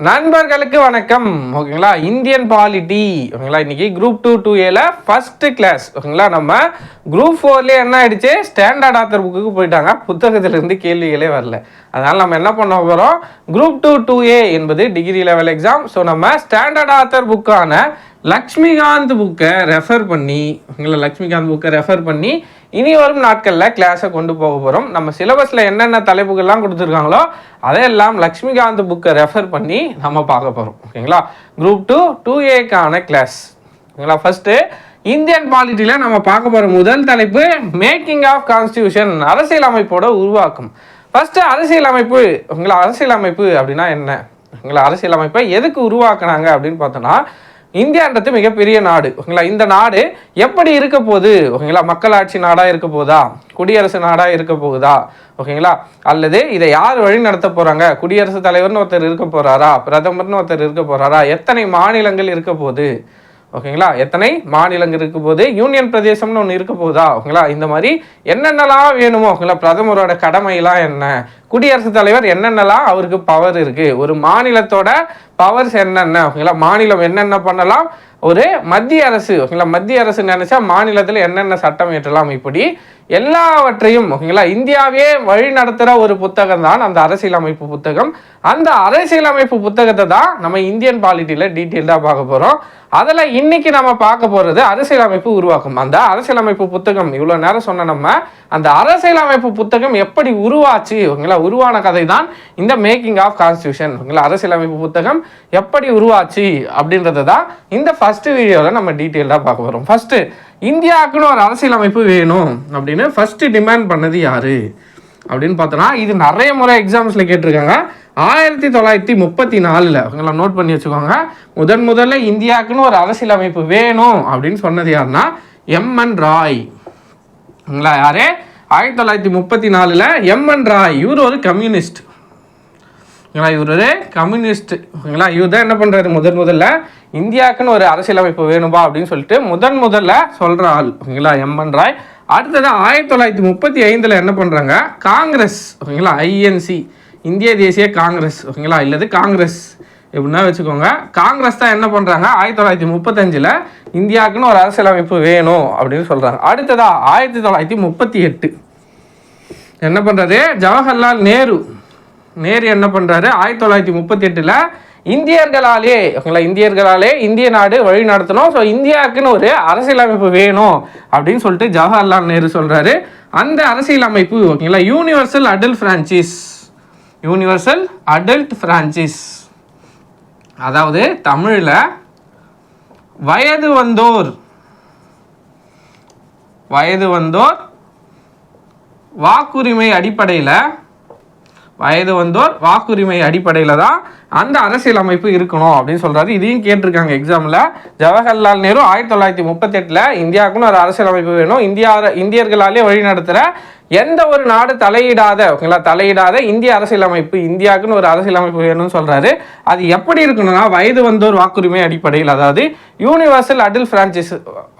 நண்பர்களுக்கு வணக்கம். ஓகேங்களா, இந்தியன் பாலிட்டி. ஓகேங்களா, இன்னைக்கு குரூப் 2 2Aல ஃபர்ஸ்ட் கிளாஸ். ஓகேங்களா, நம்ம குரூப் 4லேயே என்ன ஆயிடுச்சு, ஸ்டாண்டர்ட் ஆத்தர் புக்குக்கு போயிட்டாங்க. புத்தகத்திலிருந்து கேள்விகளே வரல. அதனால் நம்ம என்ன பண்ண போகிறோம், குரூப் 2 2A என்பது டிகிரி லெவல் எக்ஸாம். ஸோ நம்ம ஸ்டாண்டர்ட் ஆத்தர் புக்கான லக்ஷ்மிகாந்த் புக்கை ரெஃபர் பண்ணி இனி வரும் நாட்களில் கிளாஸை கொண்டு போக போகிறோம். நம்ம சிலபஸில் என்னென்ன தலைப்புகள்லாம் கொடுத்துருக்காங்களோ அதையெல்லாம் லக்ஷ்மிகாந்த் புக்கை ரெஃபர் பண்ணி நம்ம பார்க்க போகிறோம். ஓகேங்களா, குரூப் 2 2Aக்கான கிளாஸ். ஓகேங்களா, ஃபஸ்ட்டு இந்தியன் பாலிட்டியில் நம்ம பார்க்க போகிற முதல் தலைப்பு மேக்கிங் ஆஃப் கான்ஸ்டியூஷன், அரசியலமைப்போட உருவாக்கம். ஃபஸ்ட்டு அரசியலமைப்பு. ஓகேங்களா, அரசியலமைப்பு அப்படின்னா என்ன? ஓகேங்களா, அரசியலமைப்பை எதுக்கு உருவாக்குனாங்க அப்படின்னு பார்த்தோன்னா, இந்தியான்றது மிகப்பெரிய நாடு. ஓகேங்களா, இந்த நாடு எப்படி இருக்க போகுது? ஓகேங்களா, மக்களாட்சி நாடாக இருக்க போகுதா, குடியரசு நாடாக இருக்க போகுதா? ஓகேங்களா, அல்லது இதை யார் வழி நடத்த போகிறாங்க? குடியரசுத் தலைவர்னு ஒருத்தர் இருக்க போகிறாரா, பிரதமர்னு ஒருத்தர் இருக்க போகிறாரா, எத்தனை மாநிலங்கள் இருக்க போகுது? ஓகேங்களா, எத்தனை மாநிலங்கள் இருக்க போது, யூனியன் பிரதேசம்னு ஒன்று இருக்க போகுதா? ஓகேங்களா, இந்த மாதிரி என்னென்னலாம் வேணுமோ. ஓகேங்களா, பிரதமரோட கடமையெல்லாம் என்ன, குடியரசுத் தலைவர் என்னென்னலாம் அவருக்கு பவர் இருக்குது, ஒரு மாநிலத்தோட பவர்ஸ் என்னென்ன, ஓகேங்களா, மாநிலம் என்னென்ன பண்ணலாம், ஒரு மத்திய அரசு. ஓகேங்களா, மத்திய அரசு நினைச்சா மாநிலத்தில் என்னென்ன சட்டம் ஏற்றலாம், இப்படி எல்லாவற்றையும் ஓகேங்களா இந்தியாவே வழி நடத்துகிற ஒரு புத்தகம் தான் அந்த அரசியலமைப்பு புத்தகம். அந்த அரசியலமைப்பு புத்தகத்தை தான் நம்ம இந்தியன் பாலிட்டியில் டீட்டெயில்டாக பார்க்க போகிறோம். அதில் இன்னைக்கு நம்ம பார்க்க போகிறது அரசியலமைப்பு உருவாக்கும். அந்த அரசியலமைப்பு புத்தகம் இவ்வளோ நேரம் சொன்ன நம்ம அந்த அரசியலமைப்பு புத்தகம் எப்படி உருவாச்சு, ஓகேங்களா, உருவான கதை தான் இந்த மேக்கிங் ஆஃப் கான்ஸ்டியூஷன். ஓகேங்களா, அரசியலமைப்பு புத்தகம் எப்படி உருவாச்சு அப்படின்றத தான் இந்த ஃபர்ஸ்ட் வீடியோவில் நம்ம டீட்டெயில்டாக பார்க்க போகிறோம். ஃபர்ஸ்ட்டு இந்தியாவுக்குன்னு ஒரு அரசியலமைப்பு வேணும் அப்படின்னு ஃபர்ஸ்ட்டு டிமாண்ட் பண்ணது யார் அப்படின்னு பார்த்தோன்னா, இது நிறைய முறை எக்ஸாம்ஸில் கேட்டிருக்காங்க. 1934 ஓகேங்களா, நோட் பண்ணி வச்சுக்கோங்க. முதல்ல இந்தியாவுக்குன்னு ஒரு அரசியலமைப்பு வேணும் அப்படின்னு சொன்னது யாருன்னா MN ராய். ஓகேங்களா, யாரு? 1934 MN ராய். இவர் ஒரு கம்யூனிஸ்ட். ஓகேங்களா, இவர் ஒரு கம்யூனிஸ்ட். ஓகேங்களா, இவர் தான் என்ன பண்ணுறாரு, முதல்ல இந்தியாவுக்குன்னு ஒரு அரசியலமைப்பு வேணும்பா அப்படின்னு சொல்லிட்டு முதல்ல சொல்கிற ஆள். ஓகேங்களா, MN ராய். அடுத்தது 1935 என்ன பண்ணுறாங்க, காங்கிரஸ். ஓகேங்களா, INC, இந்திய தேசிய காங்கிரஸ். ஓகேங்களா, இல்லது காங்கிரஸ் எப்படின்னா வச்சுக்கோங்க. காங்கிரஸ் தான் என்ன பண்ணுறாங்க, 1935 இந்தியாவுக்குன்னு ஒரு அரசியலமைப்பு வேணும் அப்படின்னு சொல்கிறாங்க. அடுத்ததா 1938 என்ன பண்ணுறாரு, ஜவஹர்லால் நேரு என்ன பண்ணுறாரு, 1938 இந்தியர்களாலே இந்திய நாடு வழி நடத்தணும், ஸோ இந்தியாவுக்குன்னு ஒரு அரசியலமைப்பு வேணும் அப்படின்னு சொல்லிட்டு ஜவஹர்லால் நேரு சொல்கிறாரு. அந்த அரசியலமைப்பு ஓகேங்களா யூனிவர்சல் அடல்ட் ஃப்ரான்ச்சைஸ், அதாவது தமிழில் வயது வந்தோர் வாக்குரிமை அடிப்படையில் தான் அந்த அரசியலமைப்பு இருக்கணும் அப்படின்னு சொல்கிறாரு. இதையும் கேட்டிருக்காங்க எக்ஸாமில். ஜவஹர்லால் நேரு 1938 இந்தியாவுக்குன்னு ஒரு அரசியலமைப்பு வேணும், இந்தியர்களாலே வழி நடத்துகிற எந்த ஒரு நாடு தலையிடாத இந்திய அரசியலமைப்பு, இந்தியாவுக்குன்னு ஒரு அரசியலமைப்பு வேணும்னு சொல்கிறாரு. அது எப்படி இருக்கணும்னா வயது வந்தோர் வாக்குரிமை அடிப்படையில், அதாவது யூனிவர்சல் அடல்ட் ஃப்ரான்ச்சைஸ்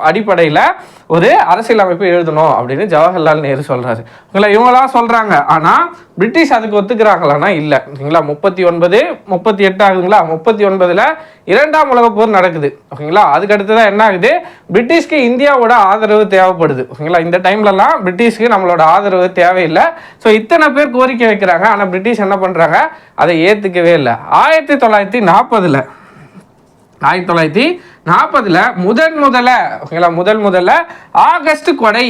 அடிப்படையில் ஒரு அரசியலமைப்பு எழுதணும் அப்படின்னு ஜவஹர்லால் நேரு சொல்கிறாரு. ஓகேங்களா, இவங்களாம் சொல்கிறாங்க. ஆனால் பிரிட்டிஷ் அதுக்கு ஒத்துக்கிறாங்களான்னா இல்லை. ஓகேங்களா, 38 ஆகுதுங்களா, 39 2ஆம் உலக போர் நடக்குது. ஓகேங்களா, அதுக்கு அடுத்ததான் என்ன ஆகுது, பிரிட்டிஷ்க்கு இந்தியாவோட ஆதரவு தேவைப்படுது. ஓகேங்களா, இந்த டைம்லலாம் பிரிட்டிஷ்க்கு நம்மளோட ஆதரவு தேவையில்லை. ஸோ இத்தனை பேர் கோரிக்கை வைக்கிறாங்க, ஆனால் பிரிட்டிஷ் என்ன பண்ணுறாங்க, அதை ஏற்றுக்கவே இல்லை. 1940 முதல்ல ஆகஸ்ட் கொடை,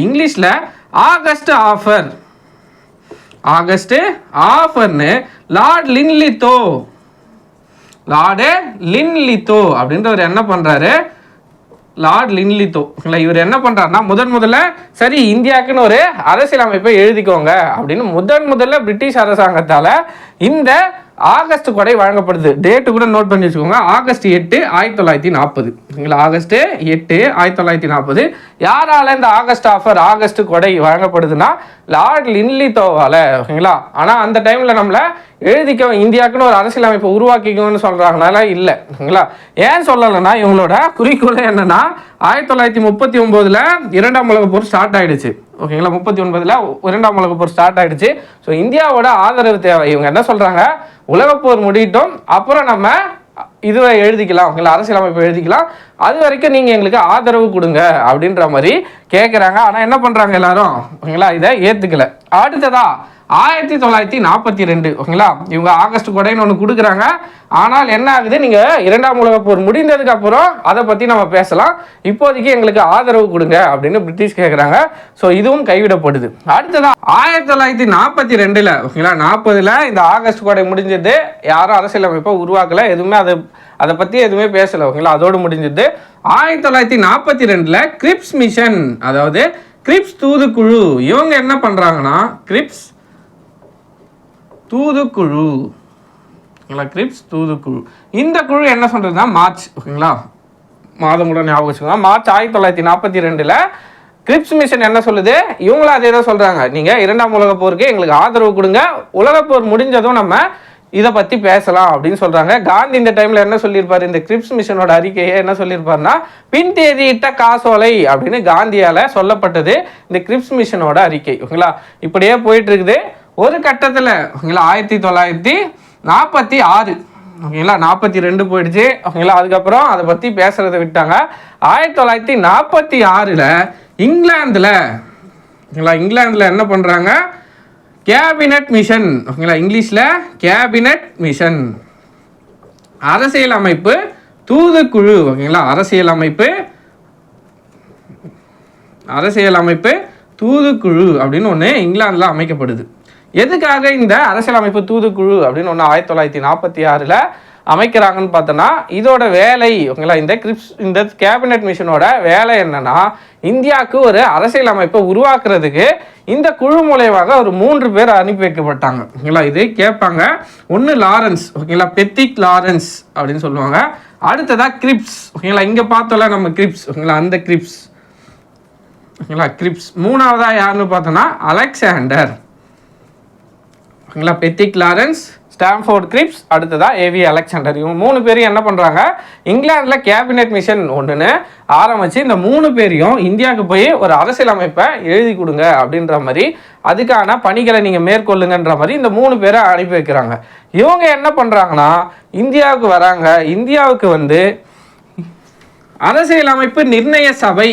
இங்கிலீஷில் ஆகஸ்ட் ஆஃபர்னு லார்ட் லின்லித்தோ அப்படின்றவர் என்ன பண்ணுறாரு, லார்ட் லின்லித்தோ. இவர் என்ன பண்ணுறாருன்னா முதல்ல சரி இந்தியாவுக்குன்னு ஒரு அரசியலமைப்பை எழுதிக்கோங்க அப்படின்னு முதல்ல பிரிட்டிஷ் அரசாங்கத்தால் இந்த ஆகஸ்ட் கொடை வழங்கப்படுது. டேட்டு கூட நோட் பண்ணி வச்சுக்கோங்க, ஆகஸ்ட் 8 1940. ஆகஸ்ட் 8 1940 யாரால இந்த ஆகஸ்ட் கொடை வழங்கப்படுதுன்னா லார்ட் லின்லித்தோவால். ஓகேங்களா, ஆனால் அந்த டைமில் நம்மளை எழுதிக்க இந்தியாவுக்குன்னு ஒரு அரசியலமைப்பை உருவாக்கிக்கணும்னு சொல்கிறாங்கனால இல்லை. ஓகேங்களா, ஏன் சொல்லலைன்னா இவங்களோட குறிக்கோள் என்னன்னா 1939 2ஆம் உலக போர் ஸ்டார்ட் ஆகிடுச்சு. ஓகேங்களா. 39ல் இரண்டாம் உலகப் போர் ஸ்டார்ட் ஆகிடுச்சு. ஸோ இந்தியாவோட ஆதரவு தேவை. இவங்க என்ன சொல்கிறாங்க, உலகப்போர் முடியட்டும், அப்புறம் நம்ம இதுவை எழுதிக்கலாம், உங்களை அரசியலமைப்பு எழுதிக்கலாம், அது வரைக்கும் நீங்கள் எங்களுக்கு ஆதரவு கொடுங்க அப்படின்ற மாதிரி கேட்குறாங்க. ஆனால் என்ன பண்ணுறாங்க எல்லாரும், ஓகேங்களா, இதை ஏற்றுக்கலை. அடுத்ததா 1942, ஓகேங்களா, இவங்க ஆகஸ்ட் கொடைன்னு ஒன்று கொடுக்குறாங்க. ஆனால் என்ன ஆகுது, நீங்கள் இரண்டாம் உலகப் போர் முடிந்ததுக்கு அப்புறம் அதை பற்றி நம்ம பேசலாம், இப்போதைக்கு எங்களுக்கு ஆதரவு கொடுங்க அப்படின்னு பிரிட்டிஷ் கேட்குறாங்க. ஸோ இதுவும் கைவிடப்படுது. அடுத்ததா 1942, ஓகேங்களா, 40ல் இந்த ஆகஸ்ட் கொடை முடிஞ்சது. யாரும் அரசியலமைப்பை உருவாக்கலை, எதுவுமே அதை பற்றி எதுவுமே பேசலை, ஓகேங்களா, அதோடு முடிஞ்சது. 1942 கிரிப்ஸ் மிஷன், அதாவது கிரிப்ஸ் தூதுக்குழு, இவங்க என்ன பண்ணுறாங்கன்னா, கிரிப்ஸ் தூதுக்குழு, கிரிப்ஸ் தூதுக்குழு, இந்த குழு என்ன சொல்றதுன்னா மார்ச், ஓகேங்களா, மாதம் கூட ஞாபகம் வச்சுக்கோங்க. மார்ச் 1942 கிரிப்ஸ் மிஷன் என்ன சொல்லுது, இவங்களும் அதே தான் சொல்றாங்க, நீங்க இரண்டாம் உலகப் போருக்கு எங்களுக்கு ஆதரவு கொடுங்க, உலகப்போர் முடிஞ்சதும் நம்ம இதை பற்றி பேசலாம் அப்படின்னு சொல்கிறாங்க. காந்தி இந்த டைமில் என்ன சொல்லியிருப்பார், இந்த கிரிப்ஸ் மிஷனோட அறிக்கையை என்ன சொல்லியிருப்பார்னா, பின் தேதியிட்ட காசோலை அப்படின்னு காந்தியால் சொல்லப்பட்டது இந்த கிரிப்ஸ் மிஷனோட அறிக்கை, ஓகேங்களா. இப்படியே போயிட்டு இருக்குது. ஒரு கட்டத்தில், ஓகேங்களா, 1946, ஓகேங்களா, 42 போயிடுச்சு, ஓகேங்களா, அதுக்கப்புறம் அதை பற்றி பேசுகிறத விட்டாங்க. 1946 இங்கிலாந்தில், ஓகேங்களா, இங்கிலாந்தில் என்ன பண்ணுறாங்க, கேபினட் மிஷன், ஓகேங்களா, இங்கிலீஷில் கேபினட் மிஷன், அரசியலமைப்பு தூதுக்குழு, ஓகேங்களா, அரசியலமைப்பு தூதுக்குழு அப்படின்னு ஒன்று இங்கிலாந்தில் அமைக்கப்படுது. எதுக்காக இந்த அரசியலமைப்பு தூதுக்குழு அப்படின்னு ஒன்று 1946 அமைக்கிறாங்கன்னு பார்த்தோன்னா, இதோட வேலை, ஓகேங்களா, இந்த கேபினட் மிஷனோட வேலை என்னன்னா, இந்தியாவுக்கு ஒரு அரசியலமைப்பை உருவாக்குறதுக்கு இந்த குழு மூலயமாக ஒரு 3 பேர் அனுப்பி வைக்கப்பட்டாங்க, ஓகேங்களா. இது கேட்பாங்க. ஒன்று லாரன்ஸ், ஓகேங்களா, பெத்திக் லாரன்ஸ் அப்படின்னு சொல்லுவாங்க. அடுத்ததா கிரிப்ஸ், ஓகேங்களா, இங்கே பார்த்தோம்ல நம்ம கிரிப்ஸ், ஓகேங்களா, அந்த கிரிப்ஸ், ஓகேங்களா, கிரிப்ஸ். மூணாவதா யாருன்னு பார்த்தோன்னா அலெக்சாண்டர், ஓகேங்களா, பெத்திக் லாரன்ஸ், ஸ்டாம்ஃபோர்ட் கிரிப்ஸ், அடுத்ததா ஏவி அலெக்சாண்டர். இவங்க 3 பேரையும் என்ன பண்ணுறாங்க, இங்கிலாந்தில் கேபினட் மிஷன் ஒன்றுன்னு ஆரம்பித்து இந்த 3 பேரையும் இந்தியாவுக்கு போய் ஒரு அரசியலமைப்பை எழுதி கொடுங்க அப்படின்ற மாதிரி, அதுக்கான பணிகளை நீங்கள் மேற்கொள்ளுங்கன்ற மாதிரி இந்த 3 பேரை அனுப்பி வைக்கிறாங்க. இவங்க என்ன பண்ணுறாங்கன்னா, இந்தியாவுக்கு வராங்க. இந்தியாவுக்கு வந்து அரசியலமைப்பு நிர்ணய சபை,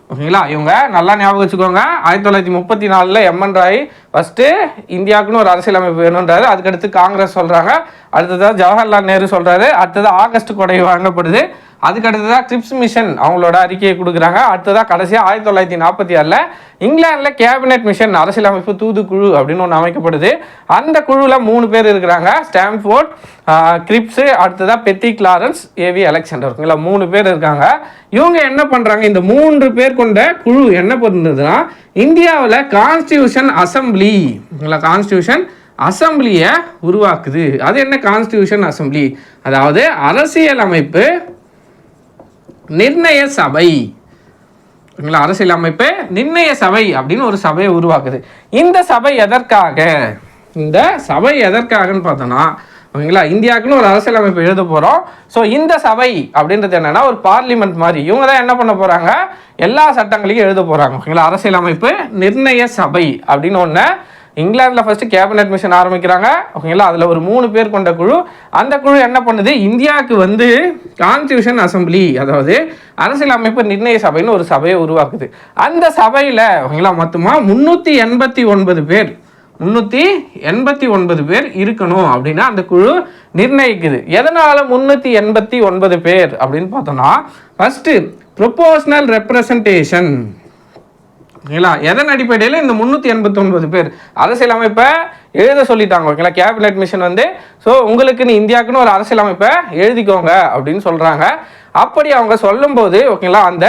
ஓகேங்களா, இவங்க நல்லா ஞாபகம் வச்சுக்கோங்க. 1934 எம்என் ராய் ஃபஸ்ட்டு இந்தியாவுக்குன்னு ஒரு அரசியலமைப்பு வேணுன்றாரு. அதுக்கடுத்து காங்கிரஸ் சொல்கிறாங்க. அடுத்ததாக ஜவஹர்லால் நேரு சொல்கிறாரு. அடுத்ததாக ஆகஸ்ட் கொடை வழங்கப்படுது. அதுக்கடுத்ததாக கிரிப்ஸ் மிஷன் அவங்களோட அறிக்கையை கொடுக்குறாங்க. அடுத்ததாக கடைசியாக 1946 இங்கிலாந்தில் கேபினட் மிஷன் அரசியலமைப்பு தூதுக்குழு அப்படின்னு ஒன்று அமைக்கப்படுது. அந்த குழுவில் 3 பேர் இருக்கிறாங்க, ஸ்டாம்ஃபோர்ட், கிரிப்ஸு, அடுத்ததாக பெத்திக் லாரன்ஸ், ஏவி அலெக்சாண்டர், ஓகேங்களா, 3 பேர் இருக்காங்க. இவங்க என்ன பண்ணுறாங்க, இந்த 3 பேர் கொண்ட குழு என்ன பண்ணுறதுன்னா, இந்தியாவில் கான்ஸ்டியூஷன் அசம்பிளி, ஓகேங்களா, கான்ஸ்டியூஷன் அசம்பிளியை உருவாக்குது. அது என்ன கான்ஸ்டியூஷன் அசம்பிளி, அதாவது அரசியலமைப்பு நிர்ணய சபை, ஓகேங்களா, அரசியலமைப்பு நிர்ணய சபை அப்படின்னு ஒரு சபையை உருவாக்குது. இந்த சபை எதற்காகன்னு பார்த்தோன்னா, ஓகேங்களா, இந்தியாவுக்குன்னு ஒரு அரசியலமைப்பு எழுத போகிறோம். ஸோ இந்த சபை அப்படின்றது என்னென்னா ஒரு பார்லிமெண்ட் மாதிரி. இவங்க தான் என்ன பண்ண போகிறாங்க, எல்லா சட்டங்களையும் எழுத போகிறாங்க, ஓகேங்களா. அரசியலமைப்பு நிர்ணய சபை அப்படின்னு ஒன்று இங்கிலாந்தில் ஃபஸ்ட்டு கேபினட் மிஷன் ஆரம்பிக்கிறாங்க, ஓகேங்களா. அதில் ஒரு 3 பேர் கொண்ட குழு. அந்த குழு என்ன பண்ணுது, இந்தியாவுக்கு வந்து கான்ஸ்டியூஷன் அசம்பிளி, அதாவது அரசியலமைப்பு நிர்ணய சபைன்னு ஒரு சபையை உருவாக்குது. அந்த சபையில், ஓகேங்களா, மொத்தமாக 389 பேர் இருக்கணும் அப்படின்னு அந்த குழு நிர்ணயிக்குது. எதனால் 389 பேர் அப்படின்னு பார்த்தோம்னா, ஃபஸ்ட்டு ப்ரொபோஷனல் ரெப்ரசன்டேஷன், ஓகேங்களா. எதன் அடிப்படையில் இந்த 389 பேர் அரசியலமைப்பை எழுத சொல்லிட்டாங்க, ஓகேங்களா. கேபினட் மிஷன் வந்து ஸோ உங்களுக்குன்னு இந்தியாவுக்குன்னு ஒரு அரசியலமைப்பை எழுதிக்கோங்க அப்படின்னு சொல்கிறாங்க. அப்படி அவங்க சொல்லும்போது, ஓகேங்களா, அந்த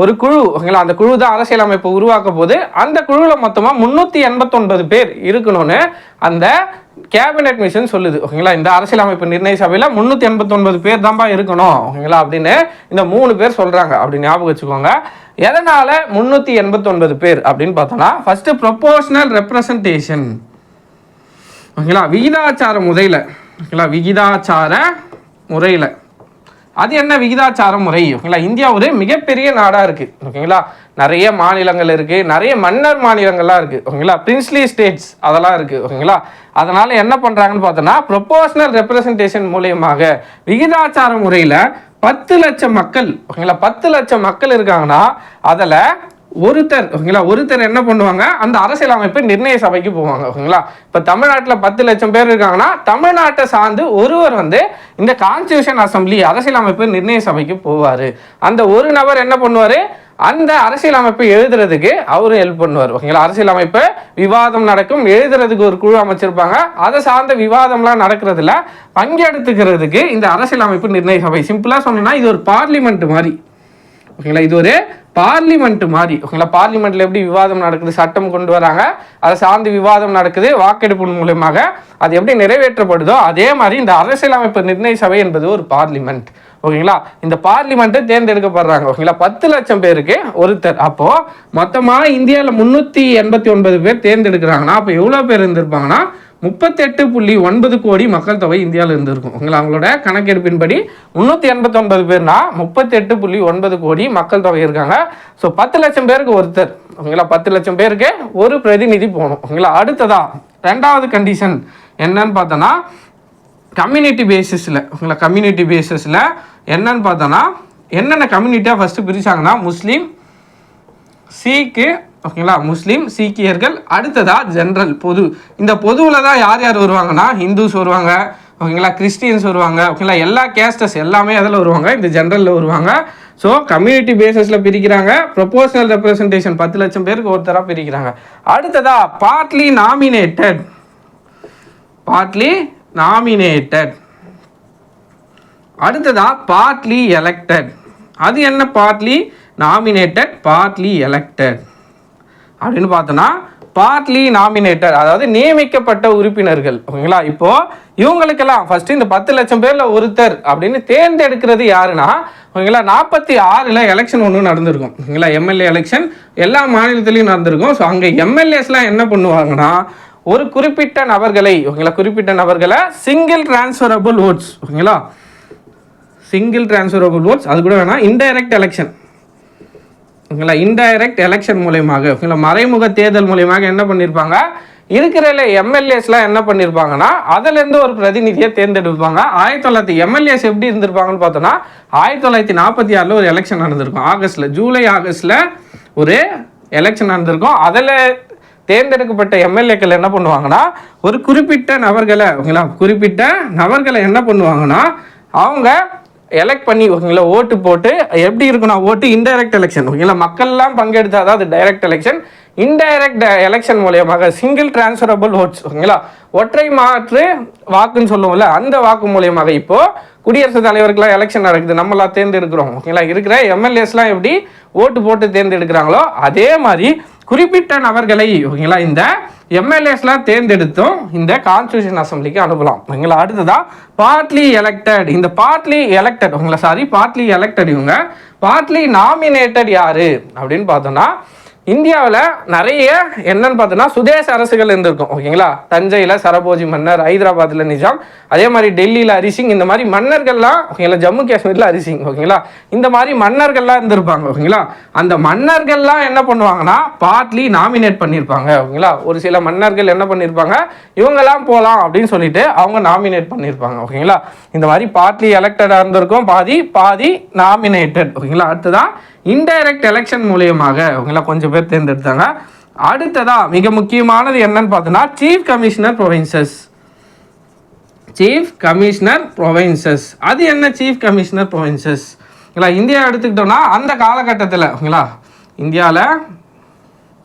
ஒரு குழு, ஓகேங்களா, அந்த குழு தான் அரசியலமைப்பை உருவாக்க போது. அந்த குழுவில் மொத்தமாக 389 பேர் இருக்கணும்னு அந்த கேபினட் மிஷன் சொல்லுது, ஓகேங்களா. இந்த அரசியலமைப்பு நிர்ணய சபையில் 389 பேர் தான்ப்பா இருக்கணும், ஓகேங்களா, அப்படின்னு இந்த 3 பேர் சொல்கிறாங்க. அப்படி ஞாபகம் வச்சுக்கோங்க. எதனால் 389 பேர் அப்படின்னு பார்த்தோன்னா, ஃபஸ்ட்டு ப்ரொபோஷனல் ரெப்ரசன்டேஷன், ஓகேங்களா, விகிதாச்சார முறையில், ஓகேங்களா, விகிதாச்சார முறையில். அது என்ன விகிதாச்சார முறை, ஓகேங்களா. இந்தியா ஒரு மிகப்பெரிய நாடாக இருக்குது, ஓகேங்களா. நிறைய மாநிலங்கள் இருக்குது, நிறைய மன்னர் மாநிலங்கள்லாம் இருக்குது ஓகேங்களா, பிரின்ஸ்லி ஸ்டேட்ஸ் அதெல்லாம் இருக்குது ஓகேங்களா. அதனால் என்ன பண்ணுறாங்கன்னு பார்த்தோன்னா ப்ரொபோஷனல் ரெப்ரசன்டேஷன் மூலியமாக விகிதாச்சார முறையில் 10 லட்சம் மக்கள் ஓகேங்களா, 10 லட்சம் மக்கள் இருக்காங்கன்னா அதில் ஒருத்தர் என்ன பண்ணுவாங்க, அந்த அரசியலமைப்பு நிர்ணய சபைக்கு போவாங்க ஓகேங்களா. இப்போ தமிழ்நாட்டில் 10 லட்சம் பேர் இருக்காங்கன்னா தமிழ்நாட்டை சார்ந்து ஒருவர் இந்த கான்ஸ்டியூஷன் அசம்பிளி அரசியலமைப்பு நிர்ணய சபைக்கு போவார். அந்த ஒரு நபர் என்ன பண்ணுவார், அந்த அரசியலமைப்பை எழுதுறதுக்கு அவரு ஹெல்ப் பண்ணுவார் ஓகேங்களா. அரசியலமைப்பு விவாதம் நடக்கும், எழுதுறதுக்கு ஒரு குழு அமைச்சிருப்பாங்க, அதை சார்ந்த விவாதம்லாம் நடக்கிறதுல பங்கெடுத்துக்கிறதுக்கு இந்த அரசியலமைப்பு நிர்ணய சபை, சிம்பிளாக சொன்னோம்னா இது ஒரு பார்லிமெண்ட் மாதிரி ஓகேங்களா. இது ஒரு பார்லிமெண்ட் மாதிரி ஓகேங்களா. பார்லிமெண்ட்ல எப்படி விவாதம் நடக்குது, சட்டம் கொண்டு வராங்க, அதை சார்ந்து விவாதம் நடக்குது, வாக்கெடுப்பு மூலமாக அது எப்படி நிறைவேற்றப்படுதோ அதே மாதிரி இந்த அரசியலமைப்பு நிர்ணய சபை என்பது ஒரு பார்லிமெண்ட் ஓகேங்களா. இந்த பார்லிமெண்ட்டு தேர்ந்தெடுக்கப்படுறாங்க ஓகேங்களா. 10 லட்சம் பேருக்கு ஒருத்தர். அப்போ மொத்தமாக இந்தியாவில் 389 பேர் தேர்ந்தெடுக்கிறாங்கன்னா அப்போ எவ்வளோ பேர் இருந்திருப்பாங்கன்னா 38.9 கோடி மக்கள் தொகை இந்தியாவில் இருந்திருக்கும் ஓகேங்களா. அவங்களோட கணக்கெடுப்பின்படி 389 பேர்னா 38.9 கோடி மக்கள் தொகை இருக்காங்க. ஸோ 10 லட்சம் பேருக்கு ஒருத்தர் ஓகேங்களா, 10 லட்சம் பேருக்கு ஒரு பிரதிநிதி போகணும் ஓகேங்களா. அடுத்ததா ரெண்டாவது கண்டிஷன் என்னன்னு பார்த்தோன்னா கம்யூனிட்டி பேசிஸில் ஓகேங்களா. கம்யூனிட்டி பேசிஸில் என்னன்னு பார்த்தோன்னா என்னென்ன கம்யூனிட்டியாக ஃபஸ்ட்டு பிரித்தாங்கன்னா முஸ்லீம், சீக்கு ஓகேங்களா, முஸ்லீம் சீக்கியர்கள். அடுத்ததா ஜென்ரல் பொது. இந்த பொதுவில் தான் யார் யார் வருவாங்கன்னா ஹிந்துஸ் வருவாங்க ஓகேங்களா, கிறிஸ்டியன்ஸ் வருவாங்க ஓகேங்களா, எல்லா கேஸ்டஸ் எல்லாமே அதில் வருவாங்க, இந்த ஜென்ரலில் வருவாங்க. ஸோ கம்யூனிட்டி பேசிஸில் பிரிக்கிறாங்க. ப்ரொபோஷனல் ரெப்ரசன்டேஷன் 10 லட்சம் பேருக்கு ஒருத்தராக பிரிக்கிறாங்க. அடுத்ததா பார்ட்லி நாமினேட்டட். அடுத்ததா பார்ட்லி எலெக்டட். அது என்ன பார்ட்லி நாமினேட்டட் பார்ட்லி எலெக்டட் அப்படின்னு பார்த்தோன்னா பார்ட்லி நாமினேட்டட் அதாவது நியமிக்கப்பட்ட உறுப்பினர்கள் ஓகேங்களா. இப்போது இவங்களுக்கெல்லாம் ஃபஸ்ட்டு இந்த 10 லட்சம் பேரில் ஒருத்தர் அப்படின்னு தேர்ந்தெடுக்கிறது யாருன்னா ஓகேங்களா 46 எலெக்ஷன் ஒன்று நடந்திருக்கும் ஓகேங்களா. எம்எல்ஏ எலெக்ஷன் எல்லா மாநிலத்திலையும் நடந்திருக்கும். ஸோ அங்கே எம்எல்ஏஸ்லாம் என்ன பண்ணுவாங்கன்னா ஒரு குறிப்பிட்ட நபர்களை ஓகேங்களா, குறிப்பிட்ட நபர்களை சிங்கிள் டிரான்ஸ்ஃபரபிள் ஓட்ஸ் ஓகேங்களா, சிங்கிள் டிரான்ஸ்ஃபரபிள் ஓட்ஸ் அது கூட வேணாம், இன்டைரக்ட் எலெக்ஷன் ஓகேங்களா, இன்டைரக்ட் எலெக்ஷன் மூலயமாக ஓகேங்களா, மறைமுக தேர்தல் மூலயமாக என்ன பண்ணியிருப்பாங்க, இருக்கிற எம்எல்ஏஸ்லாம் என்ன பண்ணியிருப்பாங்கன்னா அதிலேருந்து ஒரு பிரதிநிதியை தேர்ந்தெடுப்பாங்க. 1900 எம்எல்ஏஸ் எப்படி இருந்திருப்பாங்கன்னு பார்த்தோன்னா 1946 ஒரு எலெக்ஷன் நடந்திருக்கும். ஜூலை ஆகஸ்டில் ஒரு எலெக்ஷன் நடந்திருக்கும். அதில் தேர்ந்தெடுக்கப்பட்ட எம்எல்ஏக்கள் என்ன பண்ணுவாங்கன்னா ஒரு குறிப்பிட்ட நபர்களை ஓகேங்களா, குறிப்பிட்ட நபர்களை என்ன பண்ணுவாங்கன்னா அவங்க எலெக்ட் பண்ணி ஓகேங்களா ஓட்டு போட்டு எப்படி இருக்குன்னா ஓட்டு இன்டைரக்ட் எலெக்ஷன் ஓகேங்களா, மக்கள்லாம் பங்கெடுத்தால் தான் அது டைரக்ட் எலெக்ஷன். இன்டைரக்ட் எலெக்ஷன் மூலியமாக சிங்கிள் டிரான்ஸ்ஃபரபிள் ஓட்ஸ் ஓகேங்களா, ஒற்றை மாற்று வாக்குன்னு சொல்லுவோம்ல, அந்த வாக்கு மூலியமாக இப்போது குடியரசுத் தலைவருக்குலாம் எலெக்ஷன் நடக்குது, நம்மளாம் தேர்ந்தெடுக்கிறோம் ஓகேங்களா. இருக்கிற எம்எல்ஏஸ்லாம் எப்படி ஓட்டு போட்டு தேர்ந்தெடுக்கிறாங்களோ அதே மாதிரி குறிப்பிட்ட நபர்களை ஓகேங்களா இந்த எம்எல்ஏஸ்லாம் தேர்ந்தெடுத்தும் இந்த கான்ஸ்டியூஷன் அசம்பிளிக்கு அனுப்பலாம் ஓகேங்களா. அடுத்ததான் பார்ட்லி எலெக்டட். இந்த பார்ட்லி எலெக்டட் ஓகேங்களா, பார்ட்லி எலெக்டட் இவங்க. பார்ட்லி நாமினேட்டட் யாரு அப்படின்னு பார்த்தோம்னா இந்தியாவில் நிறைய என்னன்னு பார்த்தோன்னா சுதேச அரசுகள் இருந்திருக்கும் ஓகேங்களா. தஞ்சையில் சரபோஜி மன்னர், ஹைதராபாத்தில் நிஜாம், அதே மாதிரி டெல்லியில் ஹரிசிங், இந்த மாதிரி மன்னர்கள்லாம் ஓகேங்களா, ஜம்மு காஷ்மீரில் ஹரிசிங் ஓகேங்களா, இந்த மாதிரி மன்னர்கள்லாம் இருந்திருப்பாங்க ஓகேங்களா. அந்த மன்னர்கள்லாம் என்ன பண்ணுவாங்கன்னா பார்ட்லி நாமினேட் பண்ணியிருப்பாங்க ஓகேங்களா. ஒரு சில மன்னர்கள் என்ன பண்ணியிருப்பாங்க இவங்கெல்லாம் போகலாம் அப்படின்னு சொல்லிட்டு அவங்க நாமினேட் பண்ணியிருப்பாங்க ஓகேங்களா. இந்த மாதிரி பார்ட்லி எலெக்டடாக இருந்திருக்கும், பாதி நாமினேட்டட் ஓகேங்களா. அடுத்ததான் இன்டைரக்ட் எலெக்ஷன் மூலியமாக ஓகேங்களா கொஞ்சம் பேர் தேர்ந்தெடுத்தாங்க. அடுத்ததா மிக முக்கியமானது என்னன்னு பார்த்தோன்னா சீஃப் கமிஷனர் ப்ரொவின்சஸ். அது என்ன சீஃப் கமிஷனர் ப்ரொவின்சஸ் ஓகேங்களா. இந்தியா எடுத்துக்கிட்டோம்னா அந்த காலகட்டத்தில் ஓகேங்களா இந்தியாவில்